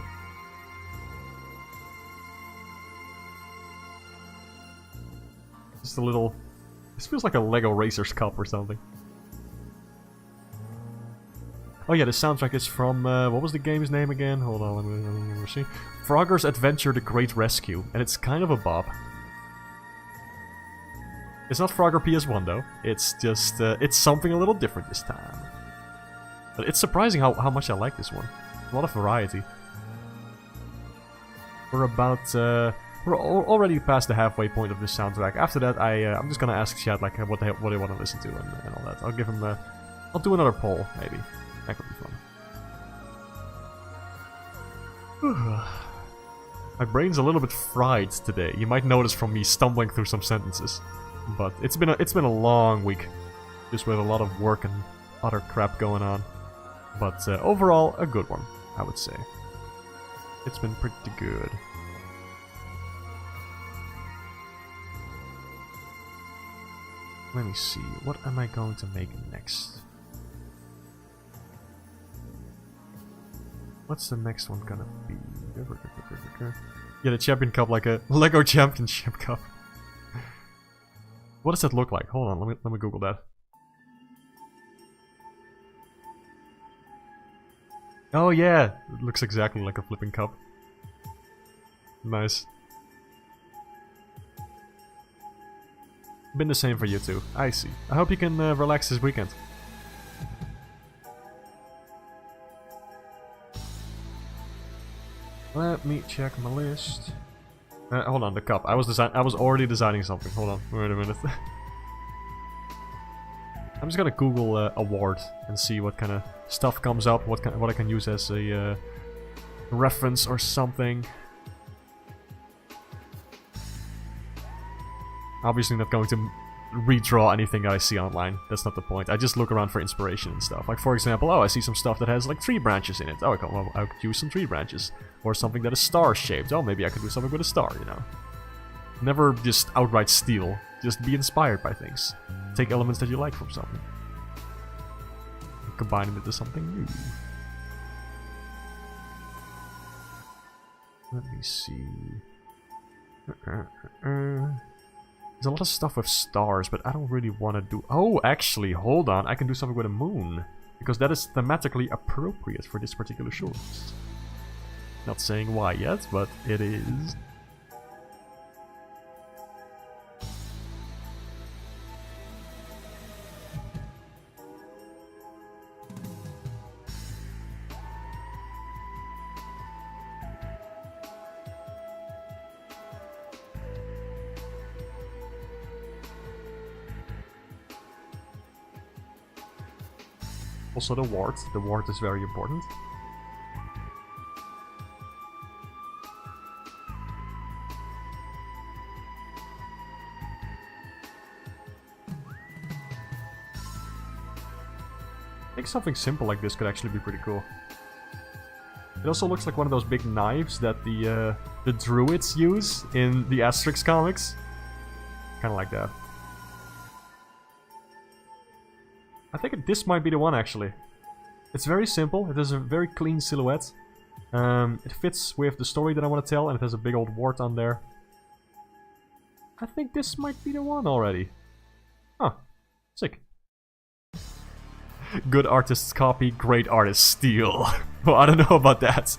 Just a little... This feels like a Lego Racers cup or something. Oh yeah, the soundtrack is from, what was the game's name again? Hold on, let me see. Frogger's Adventure: The Great Rescue, and it's kind of a bop. It's not Frogger PS1 though, it's just, it's something a little different this time. But it's surprising how much I like this one. A lot of variety. We're about, we're already past the halfway point of this soundtrack. After that, I'm just gonna ask chat, like, what they want to listen to and all that. I'll give them, I'll do another poll, maybe. That could be fun. My brain's a little bit fried today. You might notice from me stumbling through some sentences. But it's been a long week. Just with a lot of work and other crap going on. But overall, a good one, I would say. It's been pretty good. Let me see, what am I going to make next? What's the next one gonna be? Yeah, the Champion Cup, like a Lego Championship Cup. What does that look like? Hold on, let me Google that. Oh yeah, it looks exactly like a flipping cup. Nice. Been the same for you too. I see. I hope you can relax this weekend. Let me check my list. Hold on, the cup. I was already designing something. Hold on, wait a minute. I'm just gonna Google award and see what kind of stuff comes up, what I can use as a reference or something. Obviously not going to redraw anything I see online. That's not the point. I just look around for inspiration and stuff. Like, for example, oh, I see some stuff that has like 3 branches in it. Oh, okay, well, I could use some 3 branches. Or something that is star-shaped. Oh, maybe I could do something with a star, you know. Never just outright steal. Just be inspired by things. Take elements that you like from something. And combine them into something new. Let me see. There's a lot of stuff with stars, but I don't really want to do... Oh, actually, hold on. I can do something with a moon. Because that is thematically appropriate for this particular short. Not saying why yet, but it is. Also the wart. The wart is very important. I think something simple like this could actually be pretty cool. It also looks like one of those big knives that the druids use in the Asterix comics. Kinda like that. I think this might be the one, actually. It's very simple, it has a very clean silhouette. It fits with the story that I want to tell, and it has a big old wart on there. I think this might be the one already. Huh. Sick. Good artists copy, great artists steal. Well, I don't know about that.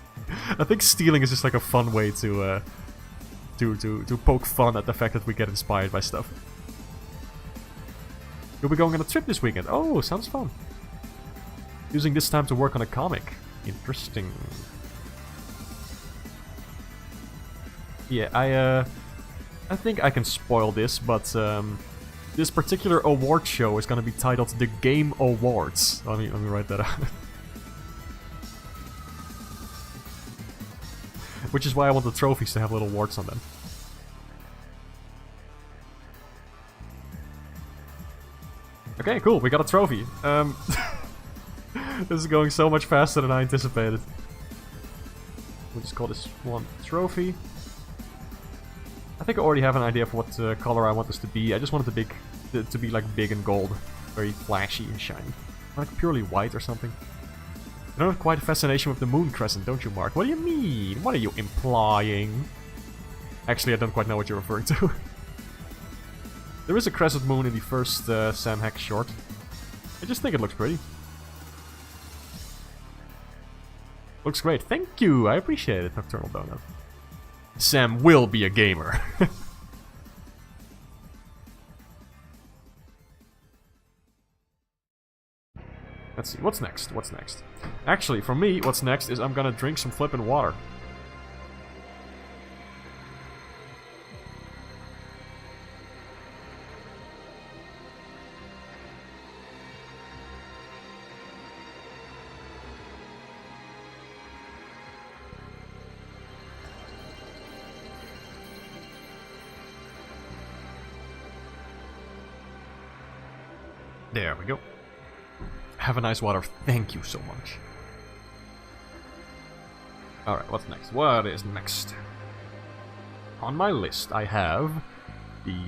I think stealing is just like a fun way to poke fun at the fact that we get inspired by stuff. You'll be going on a trip this weekend. Oh, sounds fun. Using this time to work on a comic. Interesting. Yeah, I think I can spoil this, but this particular award show is gonna be titled The Game Awards. Let me write that out. Which is why I want the trophies to have little warts on them. Okay, cool, we got a trophy. This is going so much faster than I anticipated. We'll just call this one trophy. I think I already have an idea for what color I want this to be. I just want it to be like big and gold. Very flashy and shiny. Like purely white or something. I don't have quite a fascination with the moon crescent, don't you, Mark? What do you mean? What are you implying? Actually, I don't quite know what you're referring to. There is a crescent moon in the first Sam Hex short. I just think it looks pretty. Looks great. Thank you! I appreciate it, Nocturnal Donut. Sam will be a gamer. Let's see, what's next? What's next? Actually, for me, what's next is I'm gonna drink some flippin' water. There we go. Have a nice water. Thank you so much. Alright, what's next? What is next? On my list, I have the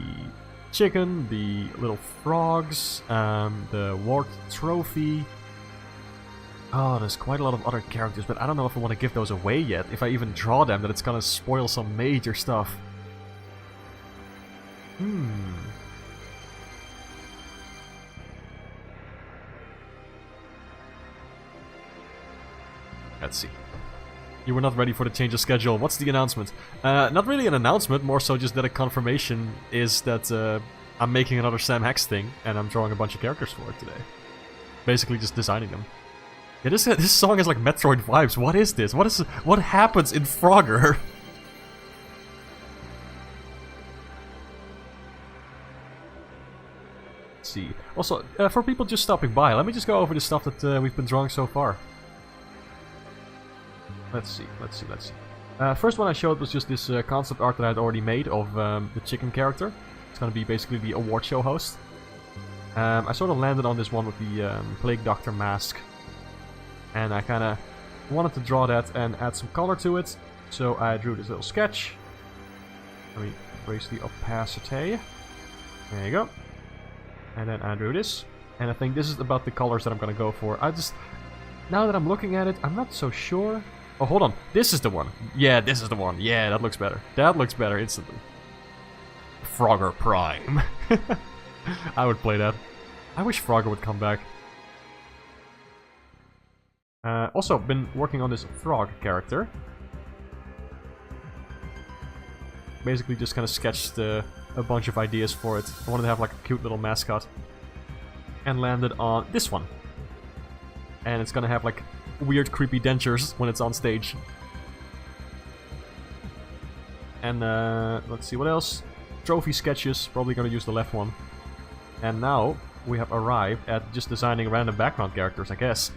chicken, the little frogs, the wart trophy. Oh, there's quite a lot of other characters, but I don't know if I want to give those away yet. If I even draw them, that it's gonna spoil some major stuff. Let's see. You were not ready for the change of schedule. What's the announcement? Not really an announcement, more so just that a confirmation is that I'm making another Sam Hex thing, and I'm drawing a bunch of characters for it today. Basically just designing them. Yeah, this song is like Metroid vibes. What is this? What happens in Frogger? see. Also, for people just stopping by, let me just go over the stuff that we've been drawing so far. Let's see. First one I showed was just this concept art that I had already made of the chicken character. It's gonna be basically the award show host. I sort of landed on this one with the Plague Doctor mask. And I kinda wanted to draw that and add some color to it. So I drew this little sketch. Let me raise the opacity. There you go. And then I drew this. And I think this is about the colors that I'm gonna go for. Now that I'm looking at it, I'm not so sure. Oh, hold on. This is the one. Yeah, this is the one. Yeah, that looks better. That looks better instantly. Frogger Prime. I would play that. I wish Frogger would come back. Also, been working on this frog character. Basically just kind of sketched a bunch of ideas for it. I wanted to have like a cute little mascot. And landed on this one. And it's gonna have like weird creepy dentures when it's on stage. And let's see what else. Trophy sketches, probably gonna use the left one. And now we have arrived at just designing random background characters, I guess.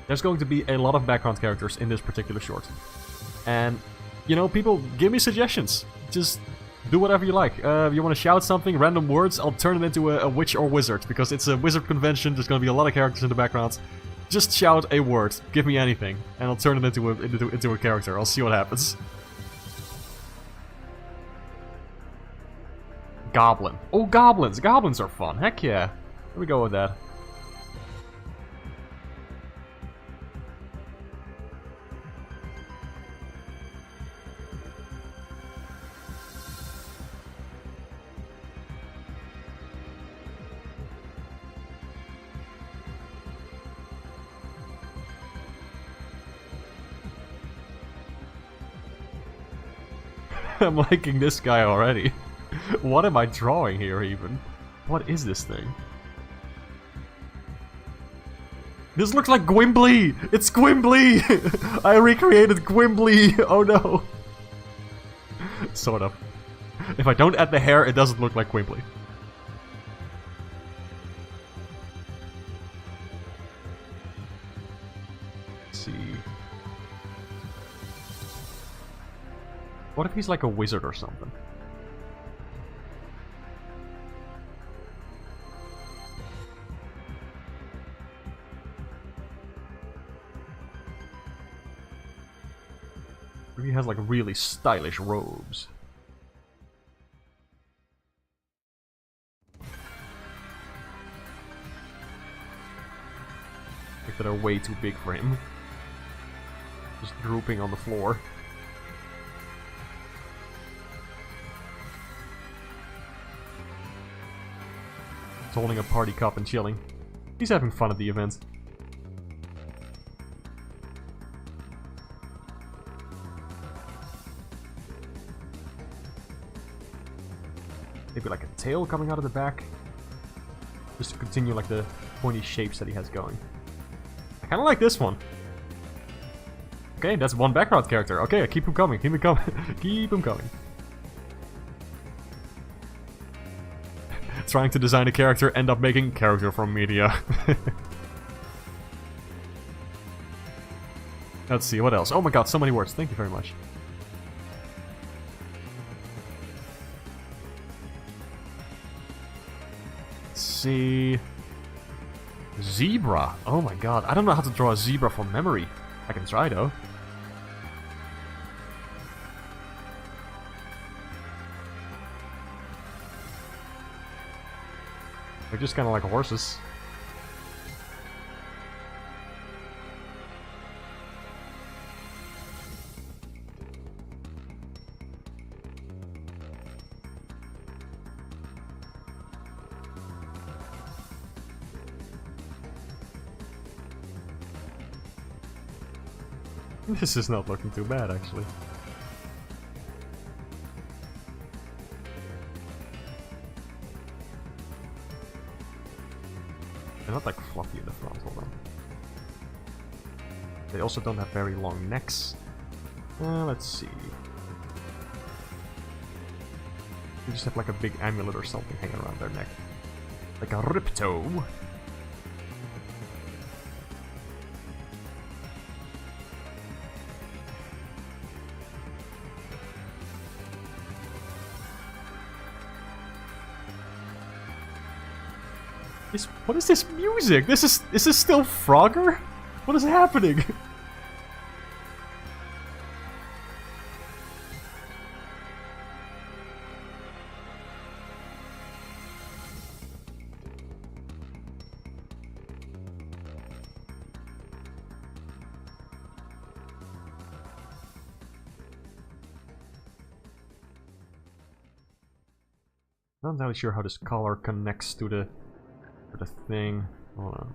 There's going to be a lot of background characters in this particular short. And, you know, people, give me suggestions. Just do whatever you like. You want to shout something, random words, I'll turn it into a witch or wizard. Because it's a wizard convention, there's going to be a lot of characters in the background. Just shout a word, give me anything, and I'll turn it into a character. I'll see what happens. Goblin. Oh, goblins! Goblins are fun, heck yeah. Here we go with that. I'm liking this guy already. What am I drawing here, even? What is this thing? This looks like Gwimbly! It's Gwimbly! I recreated Gwimbly! Oh no! Sort of. If I don't add the hair, it doesn't look like Gwimbly. Let's see. What if he's like a wizard or something? Maybe he has like really stylish robes. Like that are way too big for him. Just drooping on the floor. Holding a party cup and chilling. He's having fun at the event. Maybe like a tail coming out of the back. Just to continue like the pointy shapes that he has going. I kinda like this one. Okay, that's one background character. Okay, keep him coming, keep him coming. Keep him coming. Trying to design a character, end up making character from media. Let's see, what else? Oh my god, so many words. Thank you very much. Let's see... Zebra. Oh my god, I don't know how to draw a zebra from memory. I can try though. They're just kind of like horses. This is not looking too bad, actually. They're not like fluffy in the front, hold on. They also don't have very long necks. Let's see. They just have like a big amulet or something hanging around their neck. Like a Ripto. What is this music? Is this still Frogger? What is happening? Not entirely sure how this color connects to the thing. Hold on.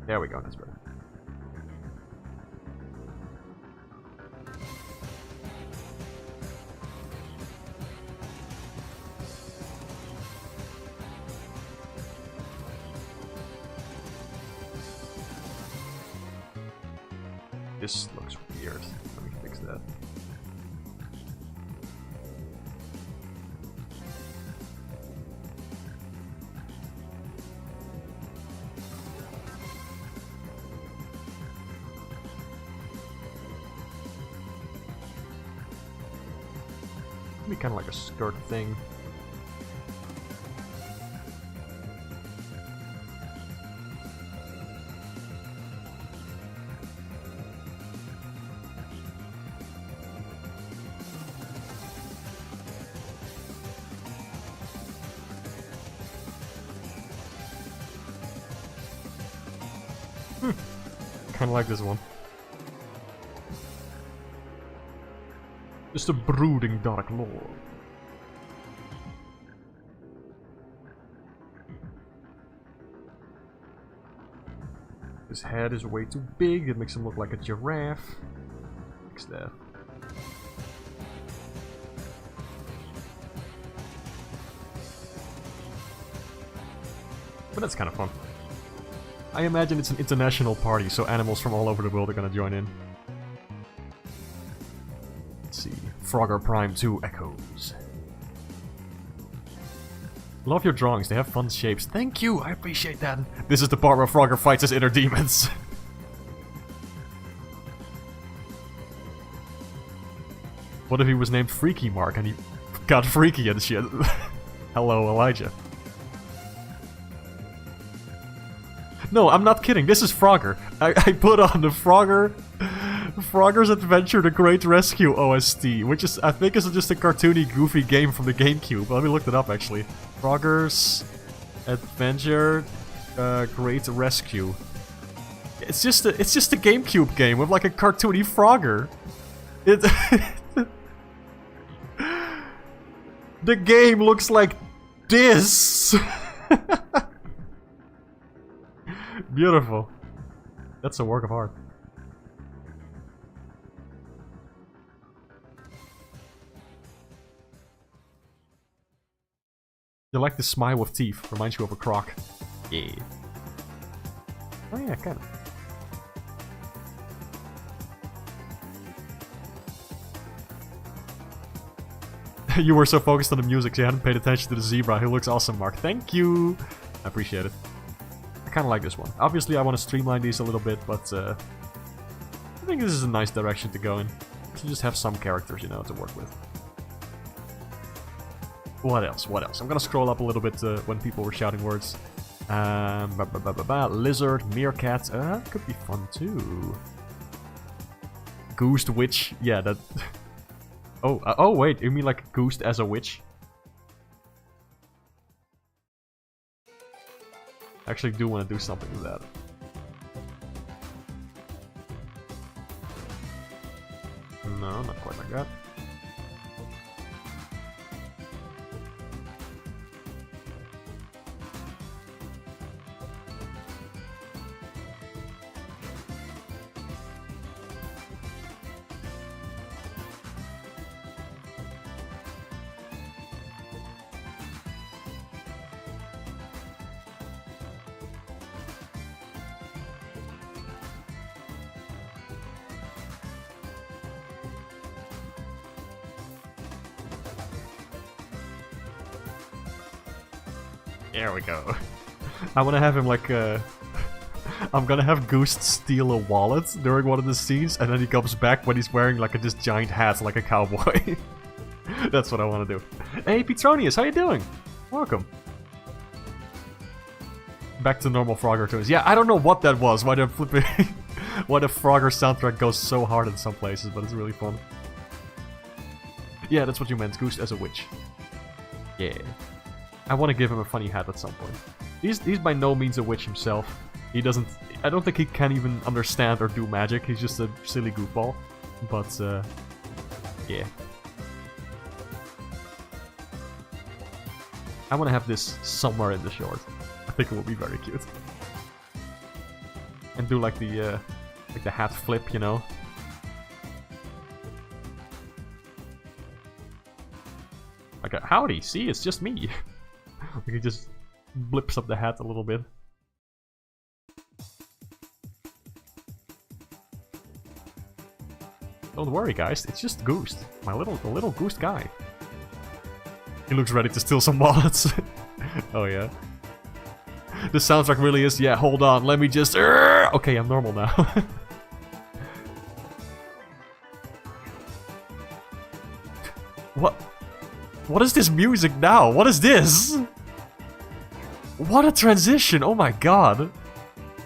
There we go, that's better. This looks weird. Let me fix that. Be kind of like a skirt thing. Kind of like this one. Just a brooding Dark Lord. His head is way too big, it makes him look like a giraffe. Fix that. But that's kind of fun. I imagine it's an international party, so animals from all over the world are gonna join in. Let's see. Frogger Prime 2 Echoes. Love your drawings, they have fun shapes. Thank you, I appreciate that. This is the part where Frogger fights his inner demons. What if he was named Freaky Mark and he got freaky and shit? Hello, Elijah. No, I'm not kidding, this is Frogger. I put on the Frogger's Adventure The Great Rescue OST, which is, I think, is just a cartoony, goofy game from the GameCube. Let me look it up, actually. Frogger's Adventure Great Rescue. It's just a GameCube game with like a cartoony Frogger. The game looks like this. Beautiful. That's a work of art. You like the smile with teeth. Reminds you of a croc. Yeah. Oh yeah, kinda. You were so focused on the music, so you hadn't paid attention to the zebra. He looks awesome, Mark. Thank you! I appreciate it. I kinda like this one. Obviously, I want to streamline these a little bit, but I think this is a nice direction to go in. To just have some characters, you know, to work with. What else? What else? I'm gonna scroll up a little bit when people were shouting words. Lizard, meerkat. Could be fun too. Goosed witch. Yeah, that... oh, wait. You mean like goosed as a witch? I actually do want to do something with that. No, not quite like that. There we go. I want to have him like I'm gonna have Goose steal a wallet during one of the scenes, and then he comes back when he's wearing like this giant hat like a cowboy. That's what I want to do. Hey, Petronius, how you doing? Welcome. Back to normal Frogger tunes. Yeah, I don't know what that was. Why the flipping, why the Frogger soundtrack goes so hard in some places, but it's really fun. Yeah, that's what you meant. Goose as a witch. Yeah. I want to give him a funny hat at some point. He's by no means a witch himself. He doesn't... I don't think he can even understand or do magic. He's just a silly goofball. But, yeah. I want to have this somewhere in the short. I think it will be very cute. And do like the hat flip, you know? Like a, howdy, see, it's just me. Like he just blips up the hat a little bit. Don't worry, guys, it's just Goose, the little Goose guy. He looks ready to steal some wallets. Oh yeah. This soundtrack really is. Yeah, hold on, let me just. Okay, I'm normal now. What? What is this music now? What is this? What a transition! Oh my god!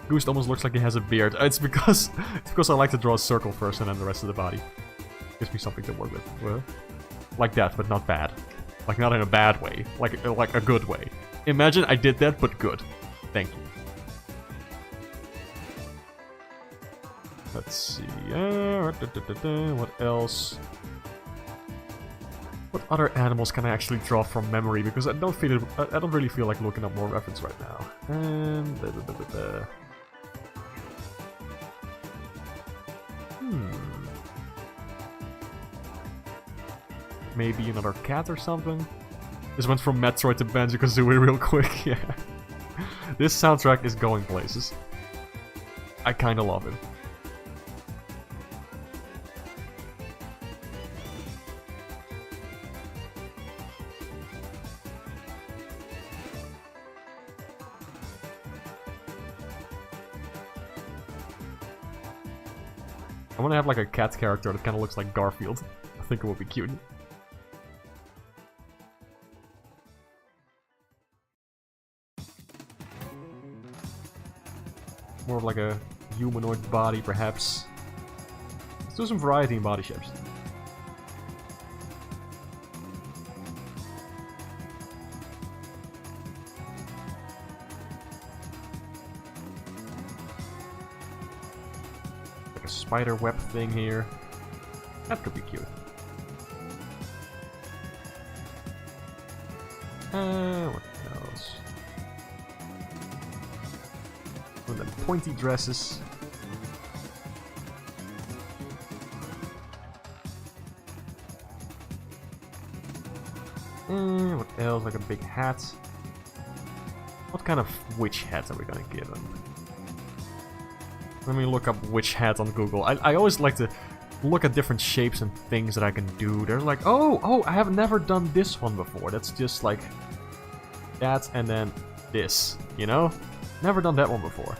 Goose almost looks like he has a beard. It's because I like to draw a circle first and then the rest of the body. Gives me something to work with. Well, like that, but not bad. Like not in a bad way. Like a good way. Imagine I did that, but good. Thank you. Let's see. What else? What other animals can I actually draw from memory? Because I don't really feel like looking up more reference right now. And maybe another cat or something? This went from Metroid to Banjo-Kazooie real quick, yeah. This soundtrack is going places. I kinda love it. I want to have like a cat character that kind of looks like Garfield. I think it would be cute. More of like a humanoid body, perhaps. Let's do some variety in body shapes. Like a spider web thing here. That could be cute. What else? One of them pointy dresses. What else? Like a big hat. What kind of witch hat are we gonna give him? Let me look up witch hat on Google. I always like to look at different shapes and things that I can do. There's like, oh, I have never done this one before. That's just like that and then this, you know? Never done that one before.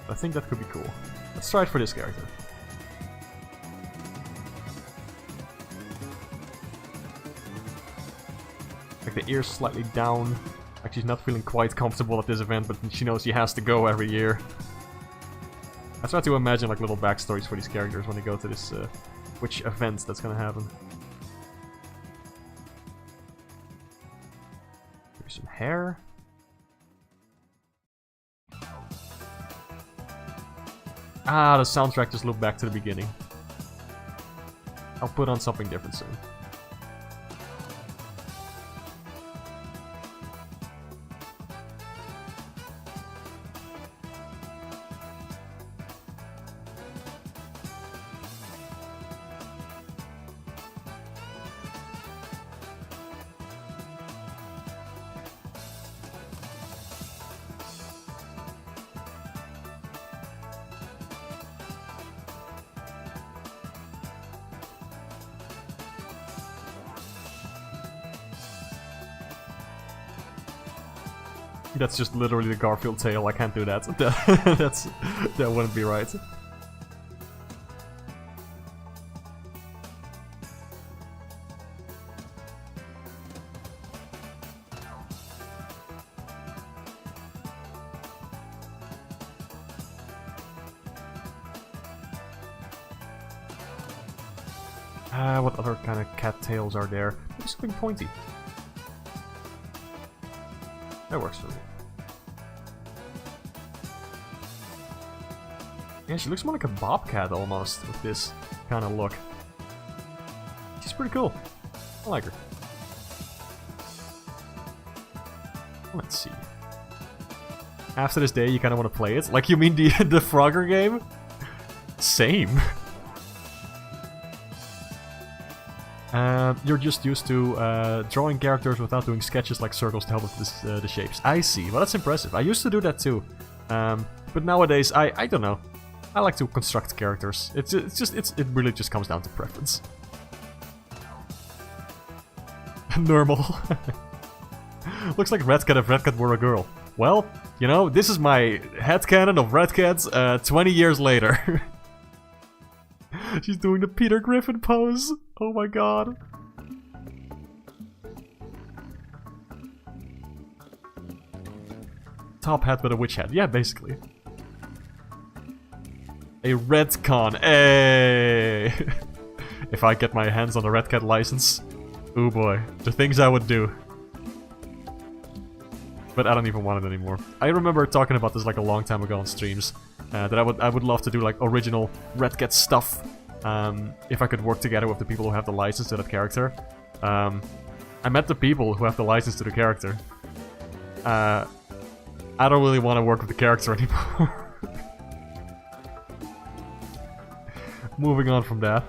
I think that could be cool. Let's try it for this character. Like the ears slightly down. Like she's not feeling quite comfortable at this event, but she knows she has to go every year. I try to imagine like little backstories for these characters when they go to this which event that's gonna happen. Maybe some hair. Ah, the soundtrack just looped back to the beginning. I'll put on something different soon. That's just literally the Garfield tail. I can't do that. That wouldn't be right. What other kind of cat tails are there? Maybe something pointy. That works for me. Yeah, she looks more like a bobcat almost with this kind of look. She's pretty cool. I like her. Let's see. After this day, you kind of want to play it? Like, you mean the Frogger game? Same. You're just used to drawing characters without doing sketches like circles to help with the shapes. I see. Well, that's impressive. I used to do that too. But nowadays, I don't know. I like to construct characters. It really just comes down to preference. Normal. Looks like Red Cat if Red Cat were a girl. Well, you know, this is my headcanon of Red Cat 20 years later. She's doing the Peter Griffin pose. Oh my god. Top hat with a witch hat. Yeah, basically. A retcon. Hey! If I get my hands on a Red Cat license. Oh boy. The things I would do. But I don't even want it anymore. I remember talking about this like a long time ago on streams. That I would love to do like original Red Cat stuff. If I could work together with the people who have the license to that character. I met the people who have the license to the character. I don't really want to work with the character anymore. Moving on from that.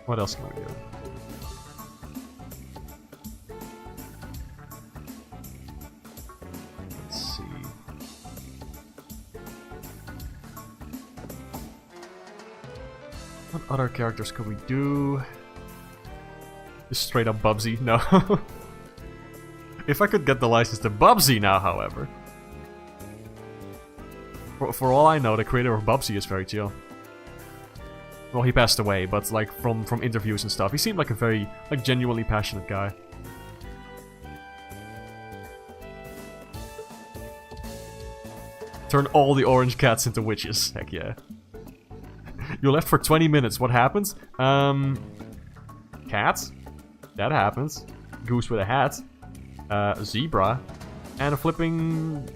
What else can we do? Let's see. What other characters could we do? Just straight up Bubsy? No. If I could get the license to Bubsy now, however. For all I know, the creator of Bubsy is very chill. Well, he passed away, but like from interviews and stuff, he seemed like a very like genuinely passionate guy. Turn all the orange cats into witches. Heck yeah. You left for 20 minutes. What happens? Cats. That happens. Goose with a hat. Zebra. And a flipping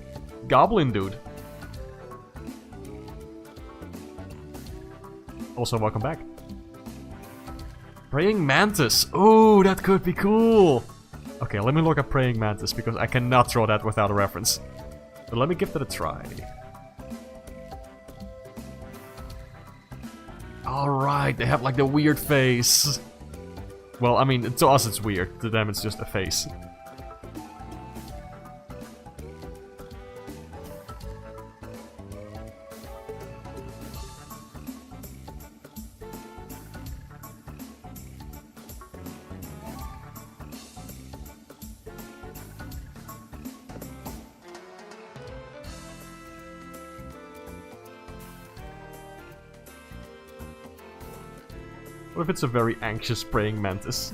goblin dude. Also, welcome back. Praying Mantis. Oh, that could be cool. Okay, let me look at Praying Mantis because I cannot draw that without a reference. But let me give that a try. Alright, they have like the weird face. Well, I mean, to us it's weird. To them it's just a face. What if it's a very anxious praying mantis?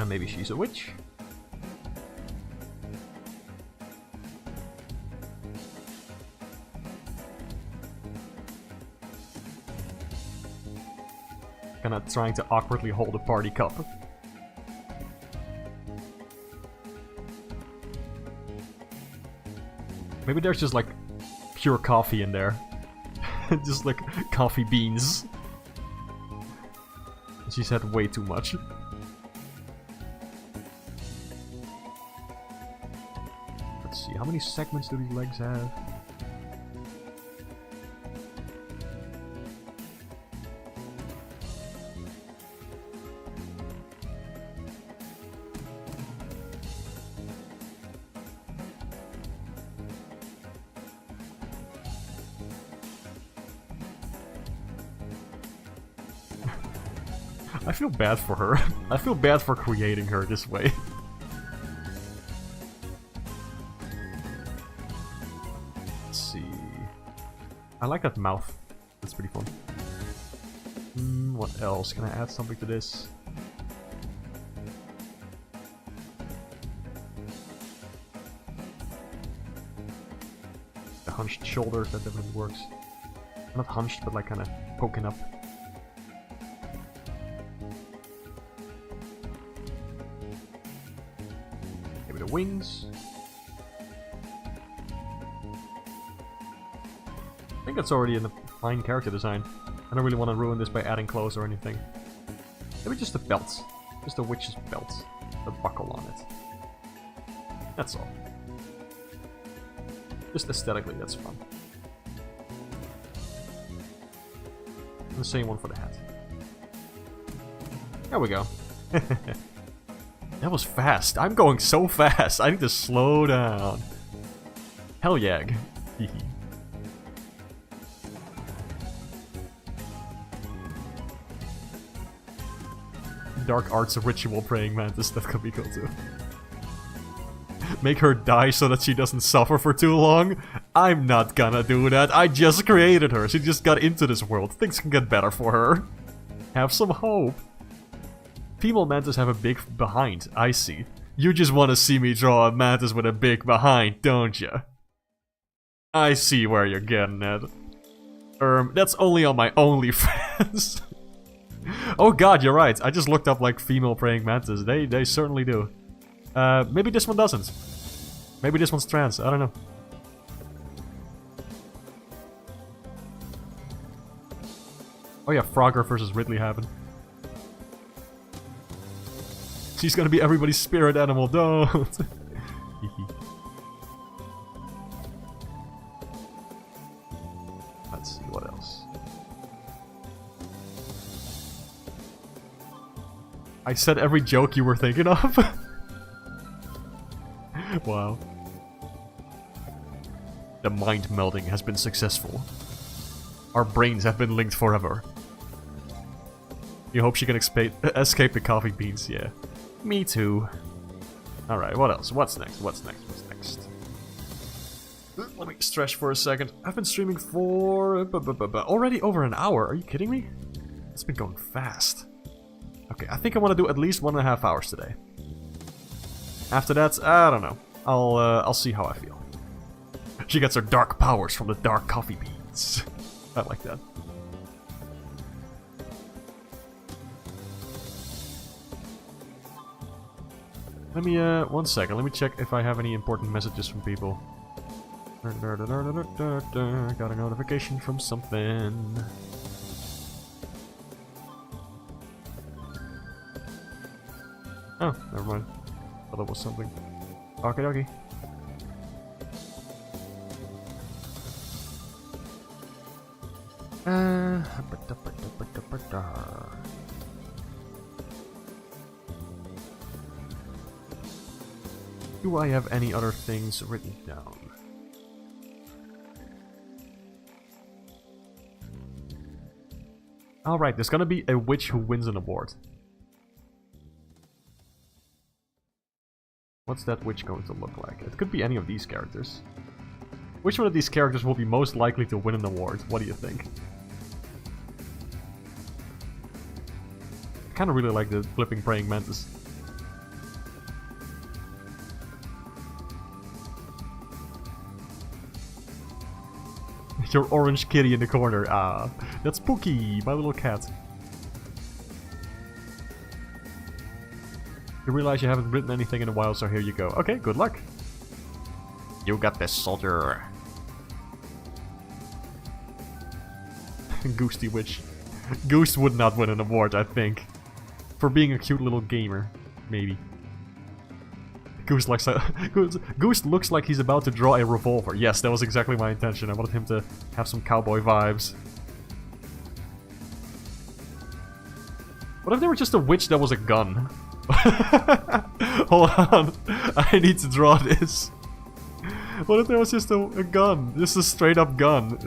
Maybe she's a witch. Kinda trying to awkwardly hold a party cup. Maybe there's just like pure coffee in there. Just like coffee beans. She's had way too much. Let's see, how many segments do these legs have? I feel bad for her. I feel bad for creating her this way. Let's see. I like that mouth. That's pretty fun. What else? Can I add something to this? The hunched shoulders, that definitely works. Not hunched, but like kind of poking up. Wings. I think that's already in the fine character design. I don't really want to ruin this by adding clothes or anything. Maybe just the belt. Just the witch's belt. The buckle on it. That's all. Just aesthetically, that's fun. And the same one for the hat. There we go. That was fast. I'm going so fast. I need to slow down. Hell yeah. Dark arts of ritual praying mantis. That could be cool too. Make her die so that she doesn't suffer for too long? I'm not gonna do that. I just created her. She just got into this world. Things can get better for her. Have some hope. Female mantis have a big behind, I see. You just want to see me draw a mantis with a big behind, don't you? I see where you're getting at. That's only on my OnlyFans. Oh god, you're right. I just looked up like female praying mantis. They certainly do. Maybe this one doesn't. Maybe this one's trans, I don't know. Oh yeah, Frogger versus Ridley happened. She's gonna be everybody's spirit animal, don't! Let's see, what else? I said every joke you were thinking of? Wow. The mind melding has been successful. Our brains have been linked forever. You hope she can escape the coffee beans, yeah. Me too. Alright, what else? What's next? What's next? What's next? Let me stretch for a second. I've been streaming for... already over an hour. Are you kidding me? It's been going fast. Okay, I think I want to do at least 1.5 hours today. After that, I don't know. I'll see how I feel. She gets her dark powers from the dark coffee beans. I like that. Let me, 1 second, let me check if I have any important messages from people. Got a notification from something. Oh, never mind. Thought it was something. Okie dokie. Do I have any other things written down? Alright, there's gonna be a witch who wins an award. What's that witch going to look like? It could be any of these characters. Which one of these characters will be most likely to win an award? What do you think? I kinda really like the flipping praying mantis. Your orange kitty in the corner. Ah, that's Pookie, my little cat. You realize you haven't written anything in a while, so here you go. Okay, good luck. You got this, soldier. Goosty Witch. Goose would not win an award, I think. For being a cute little gamer. Maybe. Goose looks like he's about to draw a revolver. Yes, that was exactly my intention. I wanted him to have some cowboy vibes. What if they were just a witch that was a gun? Hold on. I need to draw this. What if there was just a gun? Just a straight up gun.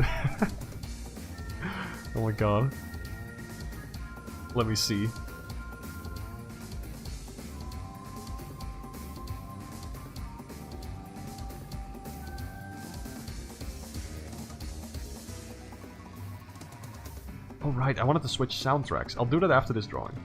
Oh my god. Let me see. Oh right, I wanted to switch soundtracks. I'll do that after this drawing.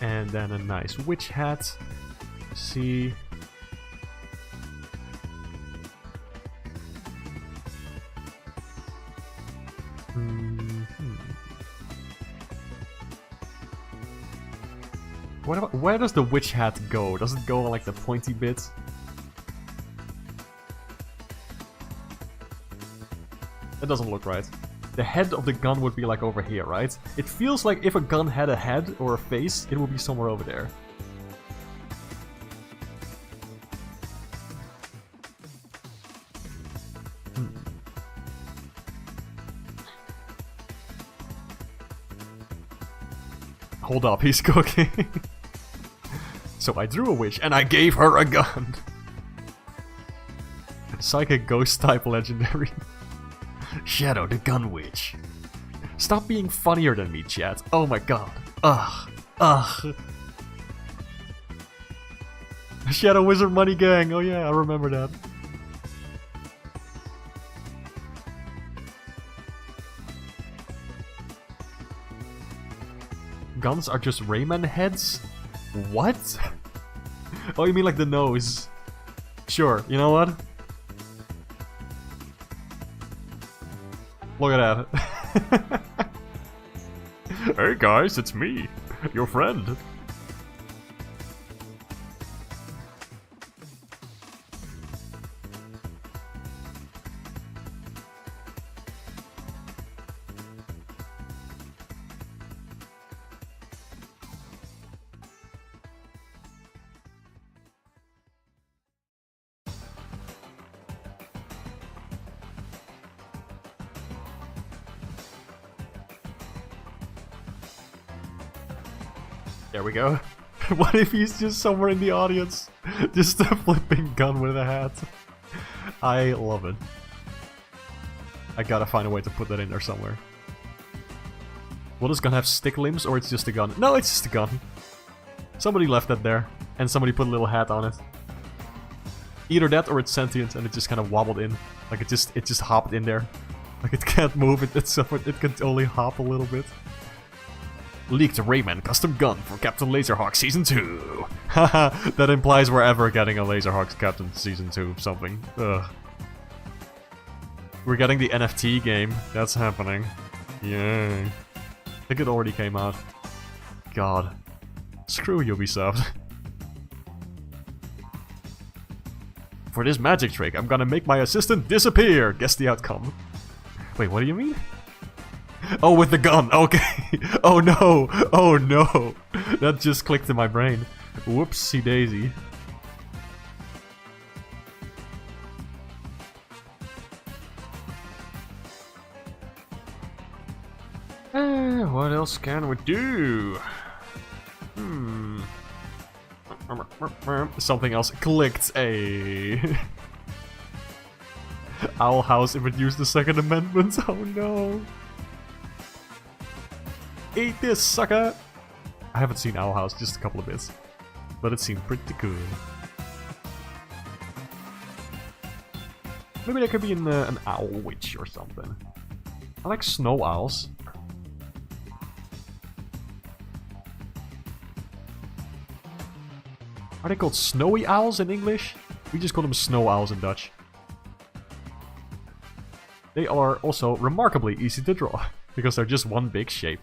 And then a nice witch hat. See. Where does the witch hat go? Does it go on like the pointy bit? That doesn't look right. The head of the gun would be like over here, right? It feels like if a gun had a head or a face, it would be somewhere over there. Hold up, he's cooking. So I drew a witch and I gave her a gun. Psychic ghost type legendary. Shadow the Gun Witch. Stop being funnier than me, chat. Oh my god. Ugh. Ugh. Shadow Wizard Money Gang. Oh yeah, I remember that. Guns are just Rayman heads? What? Oh, you mean like the nose? Sure, you know what? Look at that. Hey guys, it's me, your friend. There we go. What if he's just somewhere in the audience? Just a flipping gun with a hat. I love it. I gotta find a way to put that in there somewhere. Will this gun have stick limbs or it's just a gun? No, it's just a gun. Somebody left that there. And somebody put a little hat on it. Either that or it's sentient and it just kind of wobbled in. Like it just hopped in there. Like it can't move, it can only hop a little bit. Leaked Rayman custom gun for Captain Laserhawk Season 2. Haha, that implies we're ever getting a Laserhawk Captain Season 2 something. Ugh. We're getting the NFT game. That's happening. Yay. I think it already came out. God. Screw Ubisoft. For this magic trick, I'm gonna make my assistant disappear. Guess the outcome. Wait, what do you mean? Oh, with the gun, okay. Oh no, oh no. That just clicked in my brain. Whoopsie daisy. What else can we do? Something else clicked. A Owl House introduced the Second Amendment. Oh no. Eat this, sucker! I haven't seen Owl House, just a couple of bits. But it seemed pretty cool. Maybe there could be an owl witch or something. I like snow owls. Are they called snowy owls in English? We just call them snow owls in Dutch. They are also remarkably easy to draw, because they're just one big shape.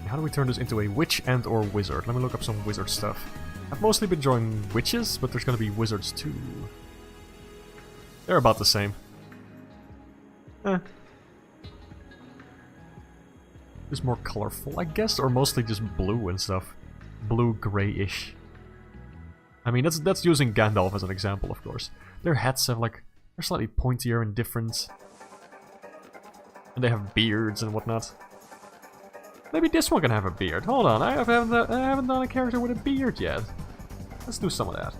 How do we turn this into a witch and or wizard? Let me look up some wizard stuff. I've mostly been drawing witches, but there's gonna be wizards too. They're about the same. Just more colorful, I guess, or mostly just blue and stuff. Blue, grayish. I mean, that's using Gandalf as an example, of course. Their hats have like, they're slightly pointier and different. And they have beards and whatnot. Maybe this one can have a beard. Hold on, I haven't done a character with a beard yet. Let's do some of that.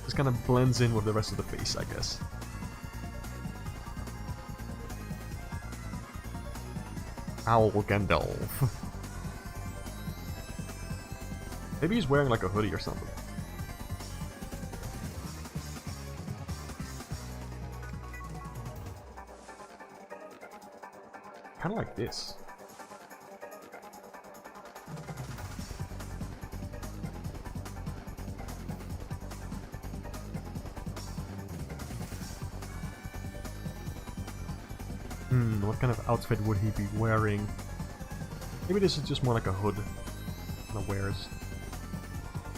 This kind of blends in with the rest of the face, I guess. Owl Gandalf. Maybe he's wearing like a hoodie or something. Kind of like this. What kind of outfit would he be wearing? Maybe this is just more like a hood that wears.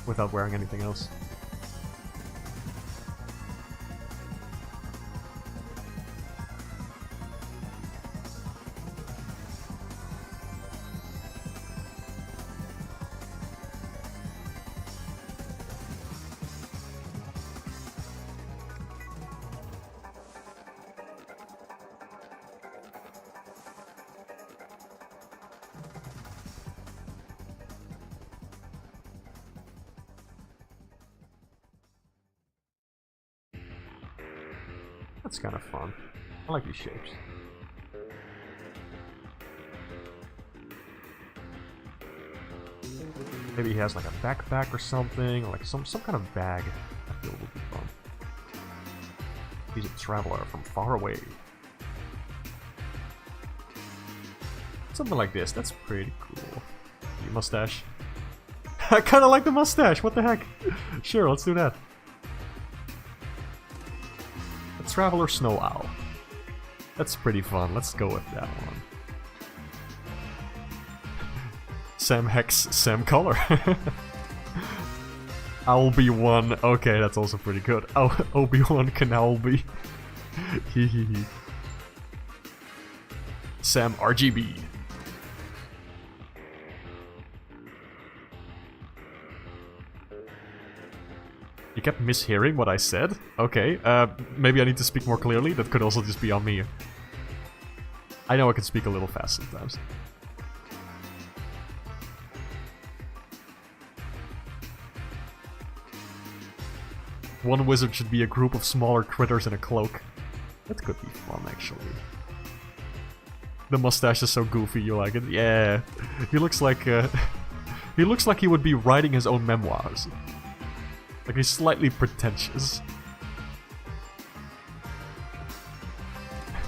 Without wearing anything else. That's kind of fun. I like these shapes. Maybe he has like a backpack or something, or like some kind of bag. I feel would be fun. He's a traveler from far away. Something like this. That's pretty cool. Your mustache. I kind of like the mustache. What the heck? Sure, let's do that. Traveler Snow Owl. That's pretty fun. Let's go with that one. Sam Hex, Sam Color. Owl-B-Wan. Okay, that's also pretty good. Oh, Obi-Wan Kenobi. Hehehe. Sam RGB. You kept mishearing what I said? Okay, maybe I need to speak more clearly. That could also just be on me. I know I can speak a little fast sometimes. One wizard should be a group of smaller critters in a cloak. That could be fun, actually. The mustache is so goofy, you like it? Yeah. He looks like he looks like he would be writing his own memoirs. Like he's slightly pretentious.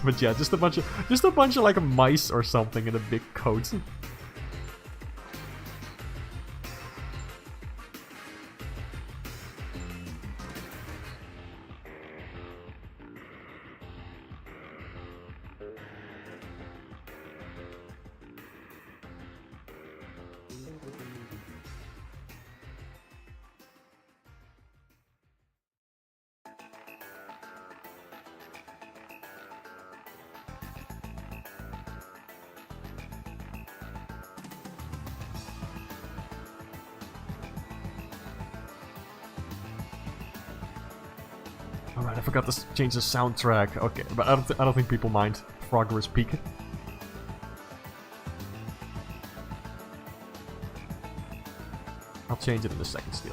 But yeah, just a bunch of like mice or something in a big coat. Alright, I forgot to change the soundtrack. Okay, but I don't think people mind Frogger's Peak. I'll change it in a second still,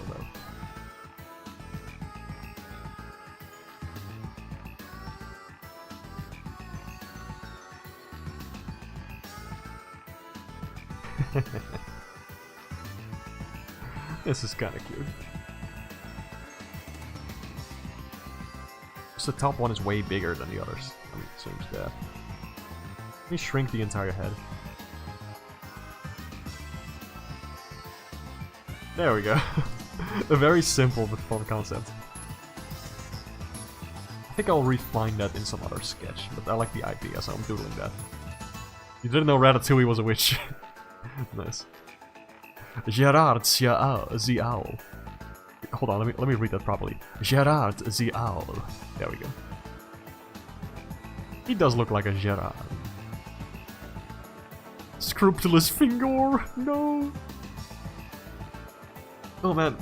though. This is kind of cute. The top one is way bigger than the others. I mean, it seems that. Let me shrink the entire head. There we go. A very simple but fun concept. I think I'll refine that in some other sketch, but I like the idea, so I'm doodling that. You didn't know Ratatouille was a witch. Nice. Gerard the Owl. Hold on, let me read that properly. Gerard the Owl. There we go. He does look like a Gerard. Scrupulous finger! No! Oh man.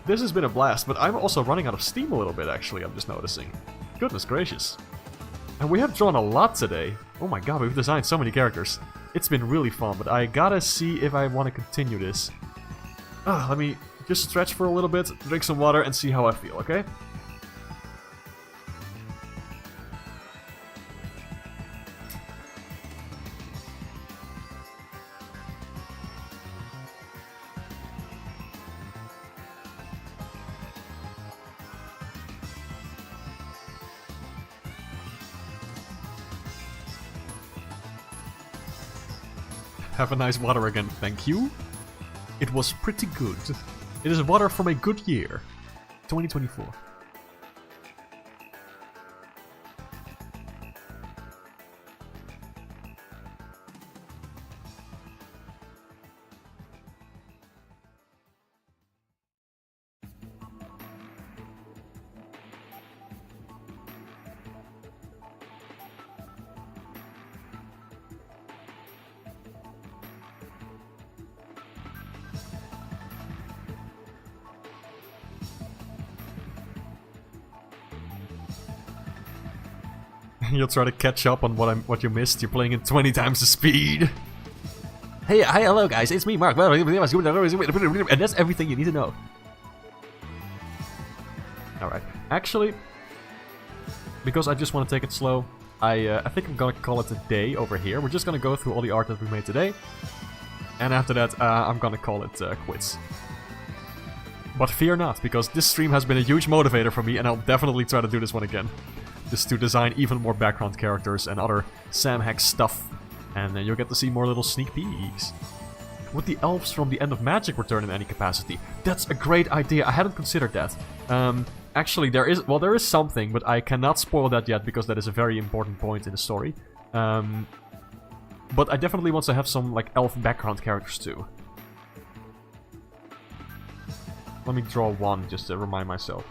This has been a blast, but I'm also running out of steam a little bit, actually, I'm just noticing. Goodness gracious. And we have drawn a lot today. Oh my god, we've designed so many characters. It's been really fun, but I gotta see if I want to continue this. Let me just stretch for a little bit, drink some water, and see how I feel, okay? Have a nice water again, thank you. It was pretty good. It is water from a good year. 2024. You'll try to catch up on what you missed. You're playing at 20 times the speed. Hey, hi, hello guys, it's me, Mark. And that's everything you need to know. Alright, actually, because I just want to take it slow, I think I'm gonna call it a day over here. We're just gonna go through all the art that we made today. And after that, I'm gonna call it quits. But fear not, because this stream has been a huge motivator for me, and I'll definitely try to do this one again. Just to design even more background characters and other Sam Hex stuff. And then you'll get to see more little sneak peeks. Would the elves from the End of Magic return in any capacity? That's a great idea, I hadn't considered that. Actually, there is something, but I cannot spoil that yet because that is a very important point in the story. But I definitely want to have some, like, elf background characters too. Let me draw one just to remind myself.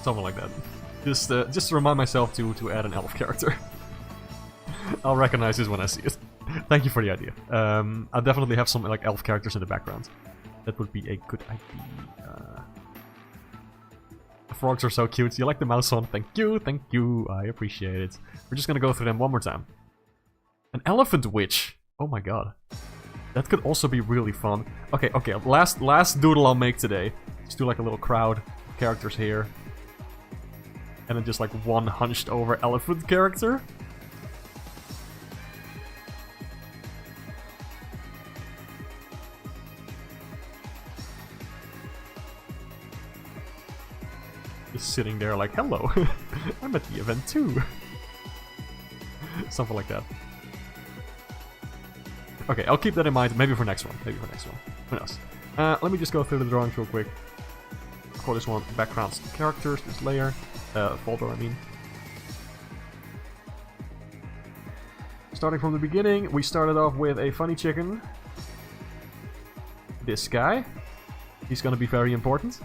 Something like that. Just to remind myself to add an elf character. I'll recognize this when I see it. Thank you for the idea. I'll definitely have some like elf characters in the background. That would be a good idea. The frogs are so cute. You like the mouse one? Thank you. I appreciate it. We're just gonna go through them one more time. An elephant witch. Oh my god. That could also be really fun. Okay. Last doodle I'll make today. Just do like a little crowd of characters here. And then just like one hunched over elephant character. Just sitting there like, hello, I'm at the event too. Something like that. Okay, I'll keep that in mind, maybe for next one. Who knows? Let me just go through the drawings real quick. For this one, backgrounds, characters, this layer, folder I mean. Starting from the beginning, we started off with a funny chicken. This guy. He's gonna be very important.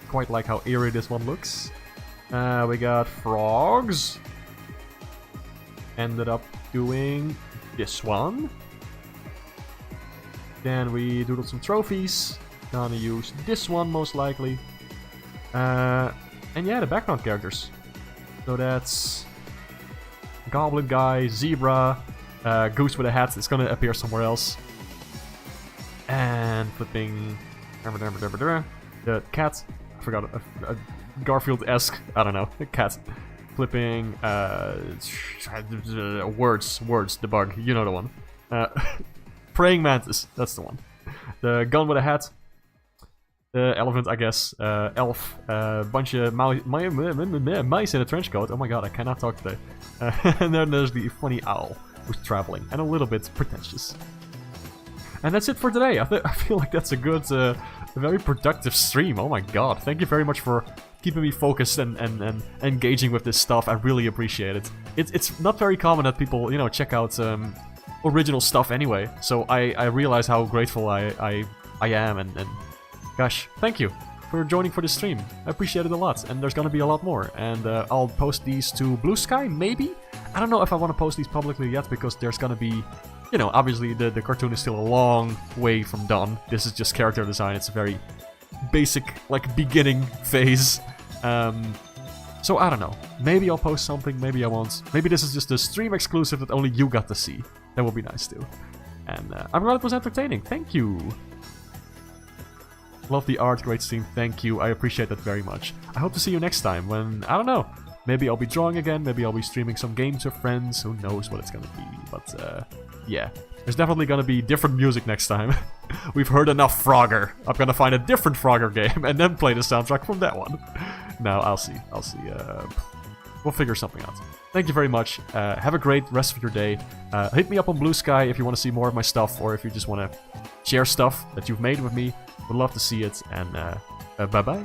Quite like how eerie this one looks. We got frogs. Ended up doing this one. Then we doodled some trophies. Gonna use this one most likely. And yeah, the background characters. So that's Goblin Guy, Zebra, Goose with a hat. It's gonna appear somewhere else. And flipping the cat. I forgot a Garfield-esque. I don't know. A cat. Flipping words. The bug. You know the one. Praying mantis. That's the one. The gun with a hat. Elephant, I guess. Elf. Bunch of mice in a trench coat. Oh my god, I cannot talk today. And then there's the funny owl who's traveling and a little bit pretentious. And that's it for today. I feel like that's a good, a very productive stream. Oh my god, thank you very much for keeping me focused and engaging with this stuff. I really appreciate it. It's not very common that people, you know, check out original stuff anyway. So I realize how grateful I am and gosh, thank you for joining for this stream. I appreciate it a lot, and there's gonna be a lot more. And I'll post these to Blue Sky, maybe? I don't know if I want to post these publicly yet, because there's gonna be, you know, obviously the cartoon is still a long way from done. This is just character design. It's a very basic, like, beginning phase. So I don't know. Maybe I'll post something, maybe I won't. Maybe this is just a stream exclusive that only you got to see. That would be nice too. And I'm glad it was entertaining. Thank you. Love the art, great stream, thank you, I appreciate that very much. I hope to see you next time when, I don't know, maybe I'll be drawing again, maybe I'll be streaming some games with friends, who knows what it's gonna be, but yeah. There's definitely gonna be different music next time. We've heard enough Frogger. I'm gonna find a different Frogger game and then play the soundtrack from that one. No, I'll see, we'll figure something out. Thank you very much, have a great rest of your day. Hit me up on Blue Sky if you want to see more of my stuff, or if you just want to share stuff that you've made with me. Would love to see it, and bye-bye.